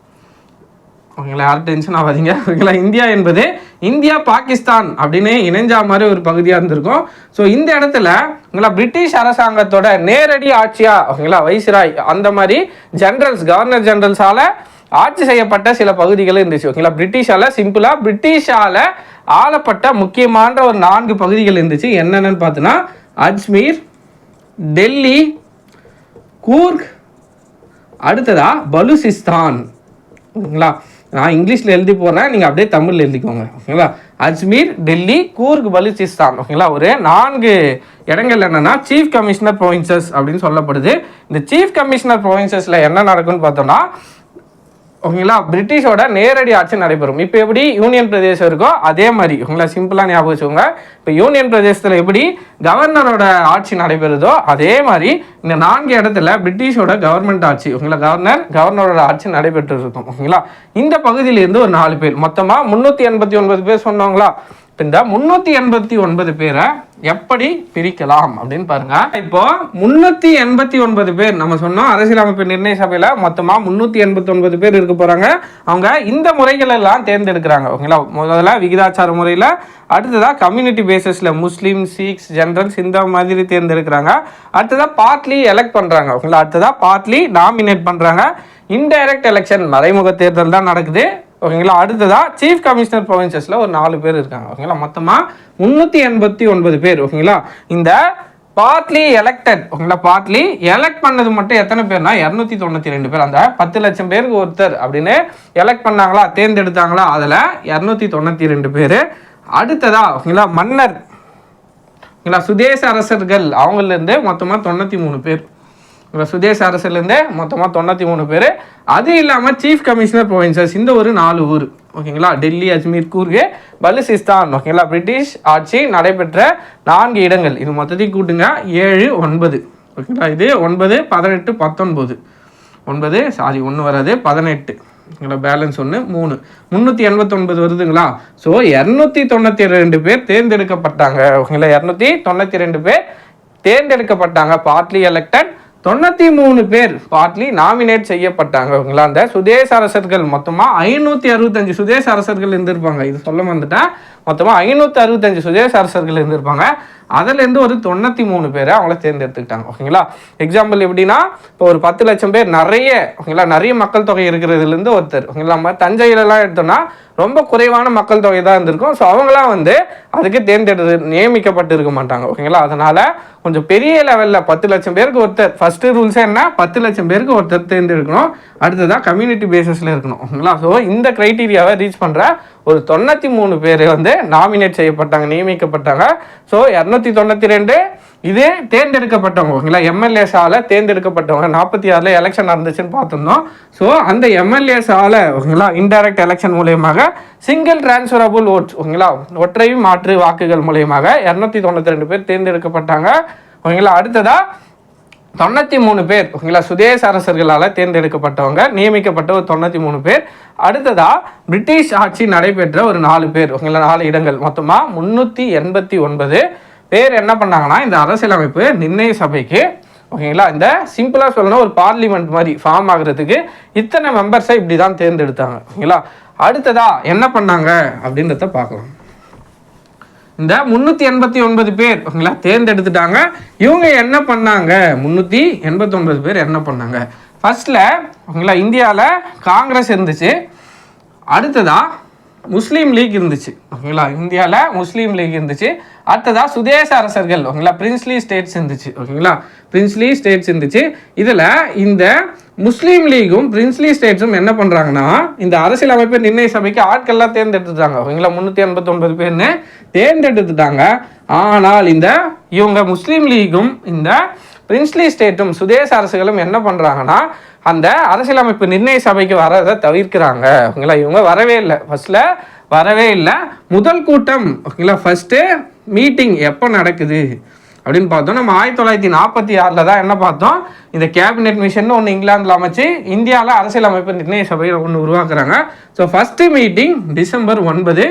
ஓகேங்களா யாரும் டென்ஷன் ஆகாதீங்க ஓகேங்களா. இந்தியா என்பது இந்தியா பாகிஸ்தான் அப்படின்னு இணைஞ்சா மாதிரி ஒரு பகுதியாக இருந்திருக்கும். ஸோ இந்த இடத்துல ஓகேங்களா பிரிட்டிஷ் அரசாங்கத்தோட நேரடி ஆட்சியா ஓகேங்களா வைஸ்ராய் அந்த மாதிரி கவர்னர் ஜெனரல்ஸால் ஆட்சி செய்யப்பட்ட சில பகுதிகள் இருந்துச்சு ஓகேங்களா. பிரிட்டிஷால ஆளப்பட்ட முக்கியமான ஒரு 4 பகுதிகள் இருந்துச்சு. என்னென்னு பார்த்தோன்னா அஜ்மீர், டெல்லி, கூர்க், அடுத்ததா பலுசிஸ்தான் ஓகேங்களா. நான் இங்கிலீஷில் எழுதி போடுறேன், நீங்கள் அப்படியே தமிழில் எழுதிக்கோங்க ஓகேங்களா. அஜ்மீர், டெல்லி, கூர்க், பலுச்சிஸ்தான். ஓகேங்களா, ஒரு 4 இடங்கள் என்னன்னா சீஃப் கமிஷனர் ப்ரொவின்சஸ் அப்படின்னு சொல்லப்படுது. இந்த சீஃப் கமிஷனர் ப்ரொவின்சஸில் என்ன நடக்கும்னு பார்த்தோம்னா, ஓகேங்களா, பிரிட்டிஷோட நேரடி ஆட்சி நடைபெறும். இப்போ எப்படி யூனியன் பிரதேசம் இருக்கோ அதே மாதிரி, ஓகேங்களா, சிம்பிளாக ஞாபகம் வச்சுக்கோங்க. இப்போ யூனியன் பிரதேசத்தில் எப்படி கவர்னரோட ஆட்சி நடைபெறுதோ அதே மாதிரி இந்த 4 இடத்துல பிரிட்டிஷோட கவர்மெண்ட் ஆட்சி, ஓகேங்களா, கவர்னரோட ஆட்சி நடைபெற்று இருக்கும். ஓகேங்களா, இந்த பகுதியிலேருந்து ஒரு 4 பேர், மொத்தமாக 389 பேர் சொன்னாங்களா. இந்த 389 பேரை எப்படி பிரிக்கலாம் அப்படின்னு பாருங்க. இப்போ 389 பேர் நம்ம சொன்னோம், அரசியலமைப்பு நிர்ணய சபையில மொத்தமா 389 பேர் இருக்க போறாங்க. அவங்க இந்த முறைகள் எல்லாம் தேர்ந்தெடுக்கிறாங்க. ஓகேங்களா, முதல்ல விகிதாச்சார முறையில, அடுத்ததா கம்யூனிட்டி பேசிஸ்ல முஸ்லீம், சீக்ஸ், ஜெனரல்ஸ் இந்த மாதிரி தேர்ந்தெடுக்கிறாங்க. அடுத்ததா பார்ட்லி எலெக்ட் பண்றாங்க. ஓகேங்களா, அடுத்ததா பார்ட்லி நாமினேட் பண்றாங்க. இன்டைரக்ட் எலெக்ஷன் மறைமுக தேர்தல் தான் நடக்குது. ஓகேங்களா, அடுத்ததா சீஃப் கமிஷனர் ப்ரொவின்சஸ்ல ஒரு 4 பேர் இருக்காங்க. ஓகேங்களா, மொத்தமா 389 பேர். ஓகேங்களா, இந்த பார்ட்லி எலெக்டட், ஓகேங்களா, பார்ட்லி எலெக்ட் பண்ணது மட்டும் எத்தனை பேர்னா 292 பேர். அந்த 10 லட்சம் பேருக்கு ஒருத்தர் அப்படின்னு எலெக்ட் பண்ணாங்களா, தேர்ந்தெடுத்தாங்களா, அதில் 292 பேர். அடுத்ததா ஓகேங்களா மன்னர், ஓகேங்களா, சுதேச அரசர்கள் அவங்கலேருந்து மொத்தமாக 93 பேர். சுதேச அரசுலேருந்து மொத்தமாக 93 பேர். அது இல்லாமல் சீஃப் கமிஷனர் ப்ரொவின்சஸ் இந்த ஒரு 4 ஊர். ஓகேங்களா, டெல்லி, அஜ்மீர், கூர்க், பலுச்சிஸ்தான். ஓகேங்களா, பிரிட்டிஷ் ஆட்சி நடைபெற்ற 4 இடங்கள். இது மொத்தத்தையும் கூட்டுங்க 7, 9. ஓகேங்களா, இது 9, 18, 19. 9 சாரி 1 வராது, 18. ஓகேங்களா, பேலன்ஸ் 1, 3, 389 வருதுங்களா. ஸோ 292 பேர் தேர்ந்தெடுக்கப்பட்டாங்க. ஓகேங்களா, 292 பேர் தேர்ந்தெடுக்கப்பட்டாங்க, பார்ட்லி எலெக்டட். 93 பேர் பார்ட்லி நாமினேட் செய்யப்பட்டாங்க. ஓகேங்களா, அந்த சுதேச அரசர்கள் மொத்தமாக 565 சுதேச அரசர்கள் இருந்திருப்பாங்க. இது சொல்ல வந்துட்டேன், மொத்தமாக 565 சுதேச அரசர்கள் இருந்திருப்பாங்க. அதுலேருந்து ஒரு 93 பேரை அவங்கள தேர்ந்தெடுத்துக்கிட்டாங்க. ஓகேங்களா, எக்ஸாம்பிள் எப்படின்னா, இப்போ ஒரு 10 லட்சம் பேர் நிறைய, ஓகேங்களா, நிறைய மக்கள் தொகை இருக்கிறதுலேருந்து ஒருத்தர். ஓகேங்களா, நம்ம தஞ்சையிலலாம் எடுத்தோம்னா ரொம்ப குறைவான மக்கள் தொகை தான் இருந்திருக்கும். ஸோ அவங்களாம் அதுக்கு நியமிக்கப்பட்டு இருக்க மாட்டாங்க. ஓகேங்களா, அதனால கொஞ்சம் பெரிய லெவலில் 10 லட்சம் பேருக்கு ஒருத்தர். ஃபர்ஸ்ட் ரூல்ஸே என்ன, 10 லட்சம் பேருக்கு ஒருத்தர் தேர்ந்தெடுக்கணும். அடுத்ததாக கம்யூனிட்டி பேசிஸில் இருக்கணும். ஓகேங்களா, ஸோ இந்த க்ரைட்டீரியாவை ரீச் பண்ணுற ஒரு 93 பேர் நாமினேட் செய்யப்பட்டாங்க, நியமிக்கப்பட்டாங்க. ஸோ 292 இது தேர்ந்தெடுக்கப்பட்டவங்க. ஓகேங்களா, எம்எல்ஏஸால் தேர்ந்தெடுக்கப்பட்டவங்க. 46 எலெக்ஷன் நடந்துச்சுன்னு பார்த்துருந்தோம். ஸோ அந்த எம்எல்ஏஸால், ஓகேங்களா, இன்டைரக்ட் எலெக்ஷன் மூலயமாக சிங்கிள் டிரான்ஸ்ஃபரபிள் ஓட்ஸ், ஓகேங்களா, ஒற்றை மாற்று வாக்குகள் மூலயமாக 292 பேர் தேர்ந்தெடுக்கப்பட்டாங்க. ஓகேங்களா, அடுத்ததா 93 பேர், ஓகேங்களா, சுதேச அரசர்களால் தேர்ந்தெடுக்கப்பட்டவங்க, நியமிக்கப்பட்ட ஒரு 93 பேர். அடுத்ததா பிரிட்டிஷ் ஆட்சி நடைபெற்ற ஒரு 4 பேர். ஓகேங்களா, 4 இடங்கள், மொத்தமாக 389 பேர் என்ன பண்ணாங்கன்னா இந்த அரசியலமைப்பு நிர்ணய சபைக்கு, ஓகேங்களா, இந்த சிம்பிளாக சொல்லணும் ஒரு பார்லிமெண்ட் மாதிரி ஃபார்ம் ஆகுறதுக்கு இத்தனை மெம்பர்ஸை இப்படி தான் தேர்ந்தெடுத்தாங்க. ஓகேங்களா, அடுத்ததா என்ன பண்ணாங்க அப்படின்றத பார்க்கலாம். இந்த 389 பேர், ஓகேங்களா, தேர்ந்தெடுத்துட்டாங்க. இவங்க என்ன பண்ணாங்க, 389 பேர் என்ன பண்ணாங்க. ஃபர்ஸ்ட்ல, ஓகேங்களா, இந்தியாவில் காங்கிரஸ் இருந்துச்சு. அடுத்ததா முஸ்லீம் லீக் இருந்துச்சு. ஓகேங்களா, இந்தியாவில் முஸ்லீம் லீக் இருந்துச்சு. அடுத்ததா சுதேச அரசர்கள், ஓகேங்களா, பிரின்ஸ்லி ஸ்டேட்ஸ் இருந்துச்சு. ஓகேங்களா, பிரின்ஸ்லி ஸ்டேட்ஸ் இருந்துச்சு. இதில் இந்த முஸ்லீம் லீகும் பிரின்ஸ்லி ஸ்டேட்ஸும் என்ன பண்ணுறாங்கன்னா இந்த அரசியலமைப்பு நிர்ணய சபைக்கு ஆட்கள்லாம் தேர்ந்தெடுத்துட்டாங்க. ஓகேங்களா, 389 பேர்னு தேர்ந்தெடுத்துட்டாங்க. ஆனால் இவங்க முஸ்லீம் லீகும் இந்த பிரின்ஸ்லி ஸ்டேட்டும் சுதேச அரசுகளும் என்ன பண்ணுறாங்கன்னா அந்த அரசியலமைப்பு நிர்ணய சபைக்கு வரதை தவிர்க்கிறாங்க. ஓகேங்களா, இவங்க வரவே இல்லை, ஃபர்ஸ்ட்ல வரவே இல்லை. முதல் கூட்டம், ஓகேங்களா, ஃபர்ஸ்ட்டு மீட்டிங் எப்போ நடக்குது அப்படின்னு பார்த்தோம். நம்ம 1946 தான் என்ன பார்த்தோம், இந்த கேபினெட் மிஷன் ஒன்று இங்கிலாந்தில் அமைச்சு இந்தியாவில் அரசியலமைப்பு நிர்ணய சபையில் ஒன்று உருவாக்குறாங்க. ஸோ ஃபஸ்ட்டு மீட்டிங் டிசம்பர் 9,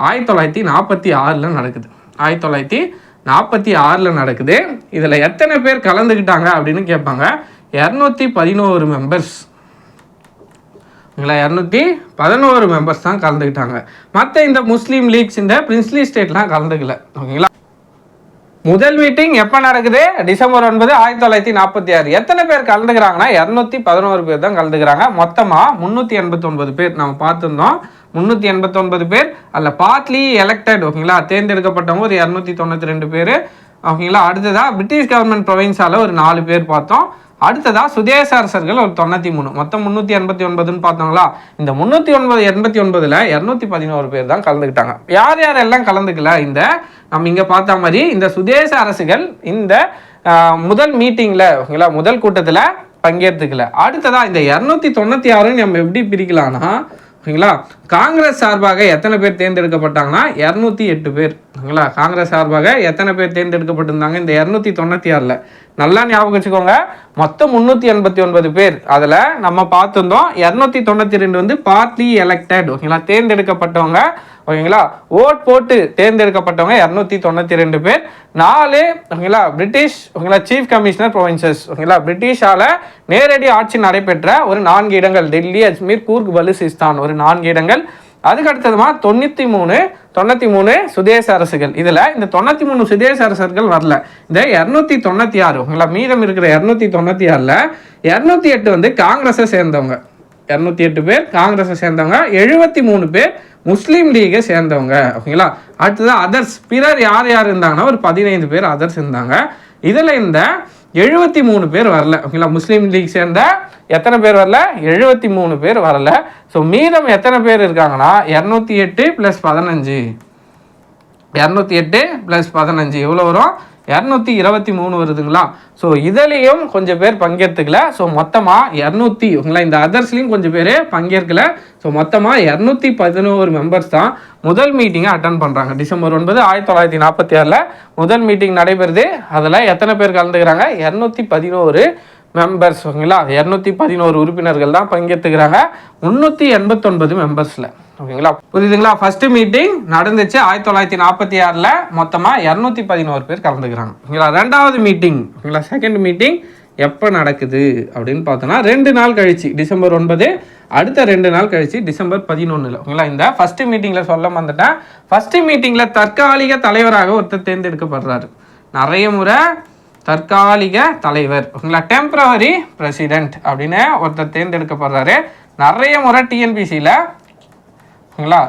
1946 நடக்குது. 1946 நடக்குது. இதில் எத்தனை பேர் கலந்துக்கிட்டாங்க அப்படின்னு கேட்பாங்க. 211 மெம்பர்ஸ். 211 மெம்பர்ஸ் தான் கலந்துக்கிட்டாங்க. மற்ற இந்த முஸ்லீம் லீக்ஸ், இந்த பிரின்ஸ்லி ஸ்டேட்லாம் கலந்துக்கல. ஓகேங்களா, முதல் மீட்டிங் எப்போ நடக்குது, டிசம்பர் 9, 1946. எத்தனை பேர் கலந்துக்கிறாங்கன்னா 211 பேர் தான் கலந்துக்கிறாங்க. மொத்தமாக 389 பேர் நம்ம பார்த்துருந்தோம். 389 பேர் அதில் பார்ட்லி எலெக்டட், ஓகேங்களா, தேர்ந்தெடுக்கப்பட்டவங்க ஒரு 292 பேர். ஓகேங்களா. அடுத்ததா பிரிட்டிஷ் கவர்மெண்ட் ப்ரொவின்ஸால ஒரு 4 பேர் பார்த்தோம். அடுத்ததா சுதேச அரசர்கள் ஒரு 93, மொத்தம் 389ன்னு பார்த்தோங்களா. இந்த 389ல 211 பேர் தான் கலந்துக்கிட்டாங்க. யார் யாரெல்லாம் கலந்துக்கல, இந்த நம்ம இங்கே பார்த்த மாதிரி இந்த சுதேச அரசுகள் இந்த முதல் மீட்டிங்கில் ஓகேங்களா, முதல் கூட்டத்தில் பங்கேற்றுக்கல. அடுத்ததா இந்த 296 நம்ம எப்படி பிரிக்கலாம்னா ஓகேங்களா, காங்கிரஸ் சார்பாக எத்தனை பேர் தேர்ந்தெடுக்கப்பட்டாங்கன்னா 208 பேர். ஓகேங்களா, காங்கிரஸ் சார்பாக எத்தனை பேர் தேர்ந்தெடுக்கப்பட்டிருந்தாங்க இந்த 296ல் நல்லா ஞாபகம் வச்சுக்கோங்க. மொத்தம் 389 பேர். அதில் நம்ம பார்த்துருந்தோம் 292 வந்து பார்ட்லி எலெக்டட் ஓகேங்களா, தேர்ந்தெடுக்கப்பட்டவங்க ஓகேங்களா, ஓட் போட்டு தேர்ந்தெடுக்கப்பட்டவங்க 292 பேர். 4 ஓகேங்களா பிரிட்டிஷ் ஓகேங்களா சீஃப் கமிஷனர் ப்ரொவின்சஸ் ஓகேங்களா, பிரிட்டிஷால நேரடி ஆட்சி நடைபெற்ற ஒரு 4 இடங்கள், டெல்லி, அஜ்மீர், கூர்க், பலுசிஸ்தான் ஒரு 4 இடங்கள். அதுக்கு அடுத்ததுமா 93 சுதேச அரசுகள். இதில் இந்த 93 சுதேச அரசர்கள் வரல. இந்த 296 ஓகேங்களா, மீதம் இருக்கிற 296ல் 208 வந்து காங்கிரஸை சேர்ந்தவங்க, 208 பேர் காங்கிரஸை சேர்ந்தவங்க, 73 பேர் முஸ்லீம் லீகை சேர்ந்தவங்க ஓகேங்களா. அடுத்தது அதர்ஸ், பிறர் யார் யார் இருந்தாங்கன்னா ஒரு 15 பேர் அதர்ஸ் இருந்தாங்க. இதில் இந்த 73 பேர் வரல ஓகேங்களா, முஸ்லீம் லீக் சேர்ந்த எத்தனை பேர் வரல, 73 பேர் வரல. ஸோ மீதம் எத்தனை பேர் இருக்காங்கன்னா 208 + 15, 208 + 15 எவ்வளோ வரும், 223 வருதுங்களா. ஸோ இதுலேயும் கொஞ்சம் பேர் பங்கேற்றுக்கல. ஸோ மொத்தமாக 200 ஓகேங்களா, இந்த அதர்ஸ்லையும் கொஞ்சம் பேர் பங்கேற்கல. ஸோ மொத்தமாக 211 மெம்பர்ஸ் தான் முதல் மீட்டிங்கை அட்டன் பண்ணுறாங்க. டிசம்பர் 9, 1946 முதல் மீட்டிங் நடைபெறுது. அதில் எத்தனை பேர் கலந்துக்கிறாங்க, 211 மெம்பர்ஸ் ஓகேங்களா, 211 உறுப்பினர்கள் தான் பங்கேற்றுக்கிறாங்க 389 மெம்பர்ஸில் ஓகேங்களா. புரியுதுங்களா. ஃபர்ஸ்ட் மீட்டிங் நடந்துச்சு 1946 மொத்தமாக 211 பேர் கலந்துக்கிறாங்க ஓகேங்களா. ரெண்டாவது மீட்டிங் ஓகேங்களா, செகண்ட் மீட்டிங் எப்போ நடக்குது அப்படின்னு பார்த்தோன்னா 2 நாள் கழிச்சு, டிசம்பர் 9, அடுத்த 2 நாள் கழிச்சு டிசம்பர் 11 ஓகேங்களா. இந்த ஃபர்ஸ்ட் மீட்டிங்கில் சொல்ல வந்துட்டேன். ஃபர்ஸ்ட் மீட்டிங்கில் தற்காலிக தலைவராக ஒருத்தர் தேர்ந்தெடுக்கப்படுறாரு. நிறைய முறை தற்காலிக தலைவர் ஓகேங்களா, டெம்பரவரி பிரசிடென்ட் அப்படின்னு ஒருத்தர் தேர்ந்தெடுக்கப்படுறாரு. நிறைய முறை டிஎன்பிசியில் ஓகேங்களா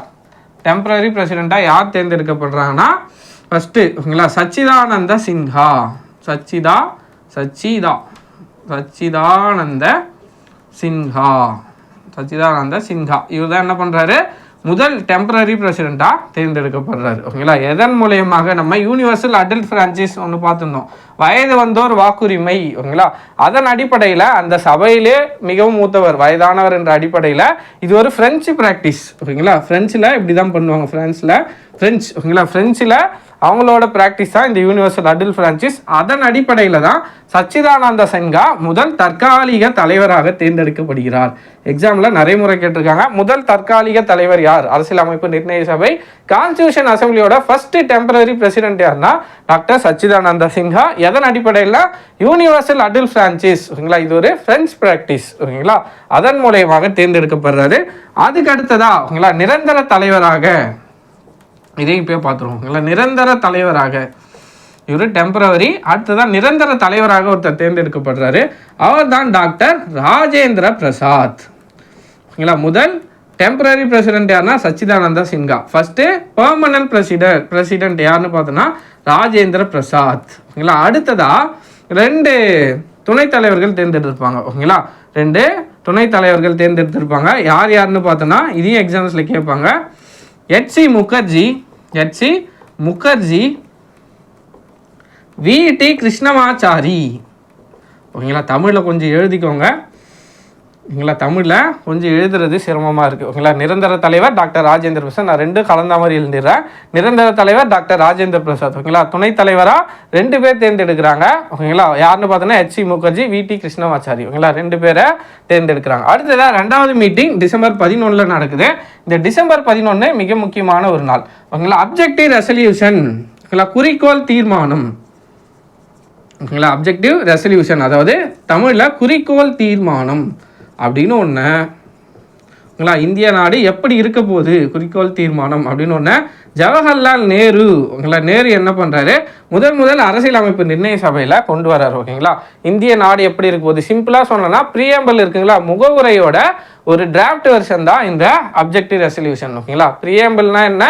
டெம்பரரி பிரசிடெண்ட்டாக யார் தேர்ந்தெடுக்கப்படுறாங்கன்னா ஃபஸ்ட்டு ஓகேங்களா சச்சிதானந்த சின்ஹா, சச்சிதானந்த சின்ஹா இவர் தான் என்ன பண்ணுறாரு, முதல் டெம்பரரி பிரசிடெண்ட்டாக தேர்ந்தெடுக்கப்படுறாரு ஓகேங்களா. எதன் மூலயமாக, நம்ம யூனிவர்சல் அடல்ட் ஃப்ரான்ச்சைஸ் ஒன்று பார்த்துருந்தோம், வயது வந்தோர் வாக்குரிமை ஓகேங்களா. அதன் அடிப்படையில் அந்த சபையிலே மிகவும் மூத்தவர், வயதானவர் என்ற அடிப்படையில் இது ஒரு ஃப்ரெஞ்சு ப்ராக்டிஸ் ஓகேங்களா. ஃப்ரெஞ்சில் இப்படி தான் பண்ணுவாங்க, ஃப்ரெஞ்சு ஓகேங்களா, ஃப்ரெஞ்சில் அவங்களோட ப்ராக்டிஸ் தான் இந்த யூனிவர்சல் அடல்ட் ஃப்ரான்ச்சைஸ். அதன் அடிப்படையில் தான் சச்சிதானந்த சின்ஹா முதல் தற்காலிக தலைவராக தேர்ந்தெடுக்கப்படுகிறார். எக்ஸாமில் நிறைய முறை கேட்டிருக்காங்க, முதல் தற்காலிக தலைவர் யார், அரசியலமைப்பு நிர்ணய சபை கான்ஸ்டியூஷன் அசம்பிளியோட ஃபர்ஸ்ட் டெம்பரரி பிரசிடென்ட் யாருன்னா டாக்டர் சச்சிதானந்த சின்ஹா. எதன் அடிப்படையில், யூனிவர்சல் அடல்ட் ஃப்ரான்ச்சைஸ் ஓகேங்களா, இது ஒரு ஃப்ரெஞ்ச் ப்ராக்டிஸ் ஓகேங்களா, அதன் மூலயமாக தேர்ந்தெடுக்கப்படுறாரு. அதுக்கு அடுத்ததா ஓகேங்களா நிரந்தர தலைவராக, இதையும் இப்போ பார்த்துருவோங்களா, நிரந்தர தலைவராக இவர் டெம்பரவரி, அடுத்ததான் நிரந்தர தலைவராக ஒருத்தர் தேர்ந்தெடுக்கப்படுறாரு. அவர் தான் டாக்டர் ராஜேந்திர பிரசாத் ஓகேங்களா. முதல் டெம்பரரி பிரசிடென்ட் யாருன்னா சச்சிதானந்த சின்ஹா. ஃபர்ஸ்ட் பெர்மனன்ட் பிரசிடென்ட் யாருன்னு பார்த்தோன்னா ராஜேந்திர பிரசாத் ஓகேங்களா. அடுத்ததா 2 துணைத் தலைவர்கள் தேர்ந்தெடுத்திருப்பாங்க ஓகேங்களா, 2 துணைத் தலைவர்கள் தேர்ந்தெடுத்திருப்பாங்க. யார் யாருன்னு பார்த்தோன்னா இதையும் எக்ஸாம்ஸில் கேட்பாங்க. எச்.சி. முகர்ஜி, வி.டி. கிருஷ்ணமாச்சாரி ஓகேங்களா. தமிழில் கொஞ்சம் எழுதிக்கோங்க ஓகேங்களா, தமிழில் கொஞ்சம் எழுதுறது சிரமமாக இருக்குது ஓகேங்களா. நிரந்தர தலைவர் டாக்டர் ராஜேந்திர பிரசாத், நான் 2 கலந்த மாதிரி எழுதிடுறேன். நிரந்தர தலைவர் டாக்டர் ராஜேந்திர பிரசாத் ஓகேங்களா. துணைத் தலைவராக 2 பேர் தேர்ந்தெடுக்கிறாங்க ஓகேங்களா. யாருன்னு பார்த்தோன்னா எச்.சி. முகர்ஜி, வி.டி. கிருஷ்ணமாச்சாரி ஓகேங்களா, 2 பேரை தேர்ந்தெடுக்கிறாங்க. அடுத்ததாக 2வது மீட்டிங் டிசம்பர் 11 நடக்குது. இந்த டிசம்பர் 11 மிக முக்கியமான ஒரு நாள் ஓகேங்களா. அப்ஜெக்டிவ் ரெசல்யூஷன் ஓகேங்களா, குறிக்கோள் தீர்மானம் ஓகேங்களா. அப்ஜெக்டிவ் ரெசல்யூஷன் அதாவது தமிழில் குறிக்கோள் தீர்மானம் அப்படின்னு ஒன்று ஓகேங்களா. இந்திய நாடு எப்படி இருக்க போகுது, குறிக்கோள் தீர்மானம் அப்படின்னு ஒன்று ஜவஹர்லால் நேரு ஓகேங்களா. நேரு என்ன பண்ணுறாரு, முதல் அரசியலமைப்பு நிர்ணய சபையில் கொண்டு வர்றாரு ஓகேங்களா. இந்திய நாடு எப்படி இருக்க போகுது, சிம்பிளாக சொன்னோன்னா ப்ரீஎம்பிள் இருக்குங்களா, முகவுரையோட ஒரு டிராஃப்ட் வெர்ஷன் தான் இந்த அப்ஜெக்டிவ் ரெசல்யூஷன் ஓகேங்களா. ப்ரீஎம்பிள்னா என்ன,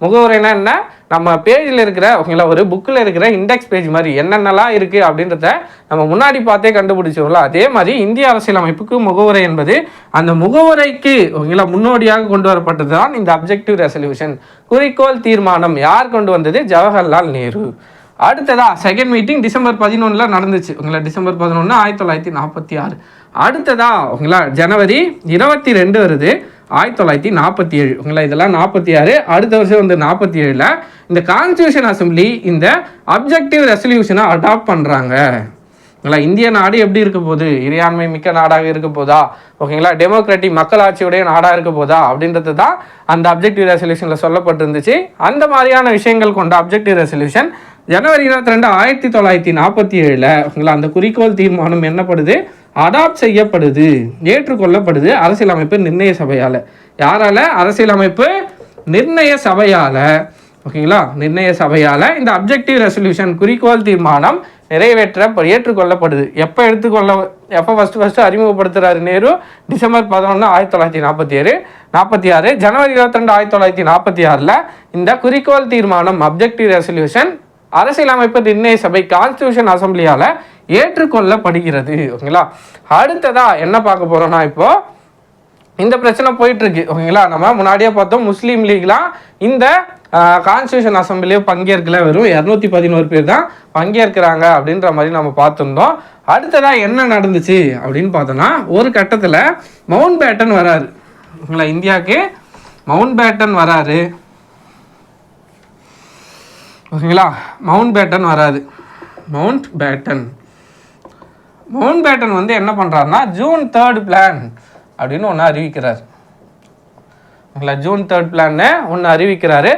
முகவுரைனா என்ன, நம்ம பேஜில் இருக்கிற ஓகேங்களா ஒரு புக்கில் இருக்கிற இண்டெக்ஸ் பேஜ் மாதிரி என்னென்னலாம் இருக்குது அப்படின்றத நம்ம முன்னாடி பார்த்தே கண்டுபிடிச்சோம்ல, அதே மாதிரி இந்திய அரசியலமைப்புக்கு முகவுரை என்பது அந்த முகவுரைக்கு ஓகேங்களா முன்னோடியாக கொண்டு வரப்பட்டது தான் இந்த அப்ஜெக்டிவ் ரெசல்யூஷன், குறிக்கோள் தீர்மானம். யார் கொண்டு வந்தது? ஜவஹர்லால் நேரு. அடுத்ததா செகண்ட் மீட்டிங் டிசம்பர் 11 நடந்துச்சு ஓகேங்களா, டிசம்பர் 11 1946. அடுத்ததா ஓகேங்களா ஜனவரி 22 வருது 1947 ஓகேங்களா, இதெல்லாம் 46. அடுத்த வருஷம் வந்து 47ல் இந்த கான்ஸ்டியூஷன் அசம்பிளி இந்த அப்ஜெக்டிவ் ரெசல்யூஷனை அடாப்ட் பண்ணுறாங்க ஓகேங்களா. இந்திய நாடு எப்படி இருக்க போகுது? இறையாண்மை மிக்க நாடாக இருக்க போதா ஓகேங்களா, டெமோக்ராட்டிக் மக்களாட்சியுடைய நாடாக இருக்க போதா அப்படின்றது தான் அந்த அப்ஜெக்டிவ் ரெசல்யூஷனில் சொல்லப்பட்டிருந்துச்சு. அந்த மாதிரியான விஷயங்கள் கொண்ட அப்ஜெக்டிவ் ரெசல்யூஷன் ஜனவரி 22 1947 ஓகேங்களா அந்த குறிக்கோள் தீர்மானம் என்னப்படுது? அடாப்ட் செய்யப்படுது, ஏற்றுக்கொள்ளப்படுது அரசியலமைப்பு நிர்ணய சபையால். யாரால? அரசியலமைப்பு நிர்ணய சபையால் ஓகேங்களா, நிர்ணய சபையால் இந்த அப்ஜெக்டிவ் ரெசல்யூஷன் குறிக்கோள் தீர்மானம் ஏற்றுக்கொள்ளப்படுது. எப்போ ஃபஸ்ட்டு அறிமுகப்படுத்துகிறாரு நேரு? டிசம்பர் 11 1946. ஜனவரி 22 1946 இந்த குறிக்கோள் தீர்மானம் அப்ஜெக்டிவ் ரெசல்யூஷன் அரசியலமைப்பு நிர்ணய சபை கான்ஸ்டியூஷன் அசம்பிளியால் ஏற்றுக்கொள்ளப்படுகிறது ஓகேங்களா. அடுத்ததா என்ன பார்க்க போகிறோம்னா, இப்போ இந்த பிரச்சனை போயிட்டுருக்கு ஓகேங்களா. நம்ம முன்னாடியே பார்த்தோம் முஸ்லீம் லீக்லாம் இந்த கான்ஸ்டியூஷன் அசம்பிளியே பங்கேற்கல, வெறும் 211 பேர் தான் பங்கேற்கிறாங்க அப்படின்ற மாதிரி நம்ம பார்த்துருந்தோம். அடுத்ததாக என்ன நடந்துச்சு அப்படின்னு பார்த்தோன்னா, ஒரு கட்டத்தில் மவுண்ட் பேட்டன் வராரு ஓகேங்களா, இந்தியாவுக்கு மவுண்ட் பேட்டன் வராரு ஓகேங்களா. மவுண்ட் பேட்டன் வந்து என்ன பண்ணுறாருன்னா ஜூன் 3 பிளான் அப்படின்னு ஒன்று அறிவிக்கிறார் ஓகேங்களா. ஜூன் 3 பிளான்னு ஒன்று அறிவிக்கிறாரு.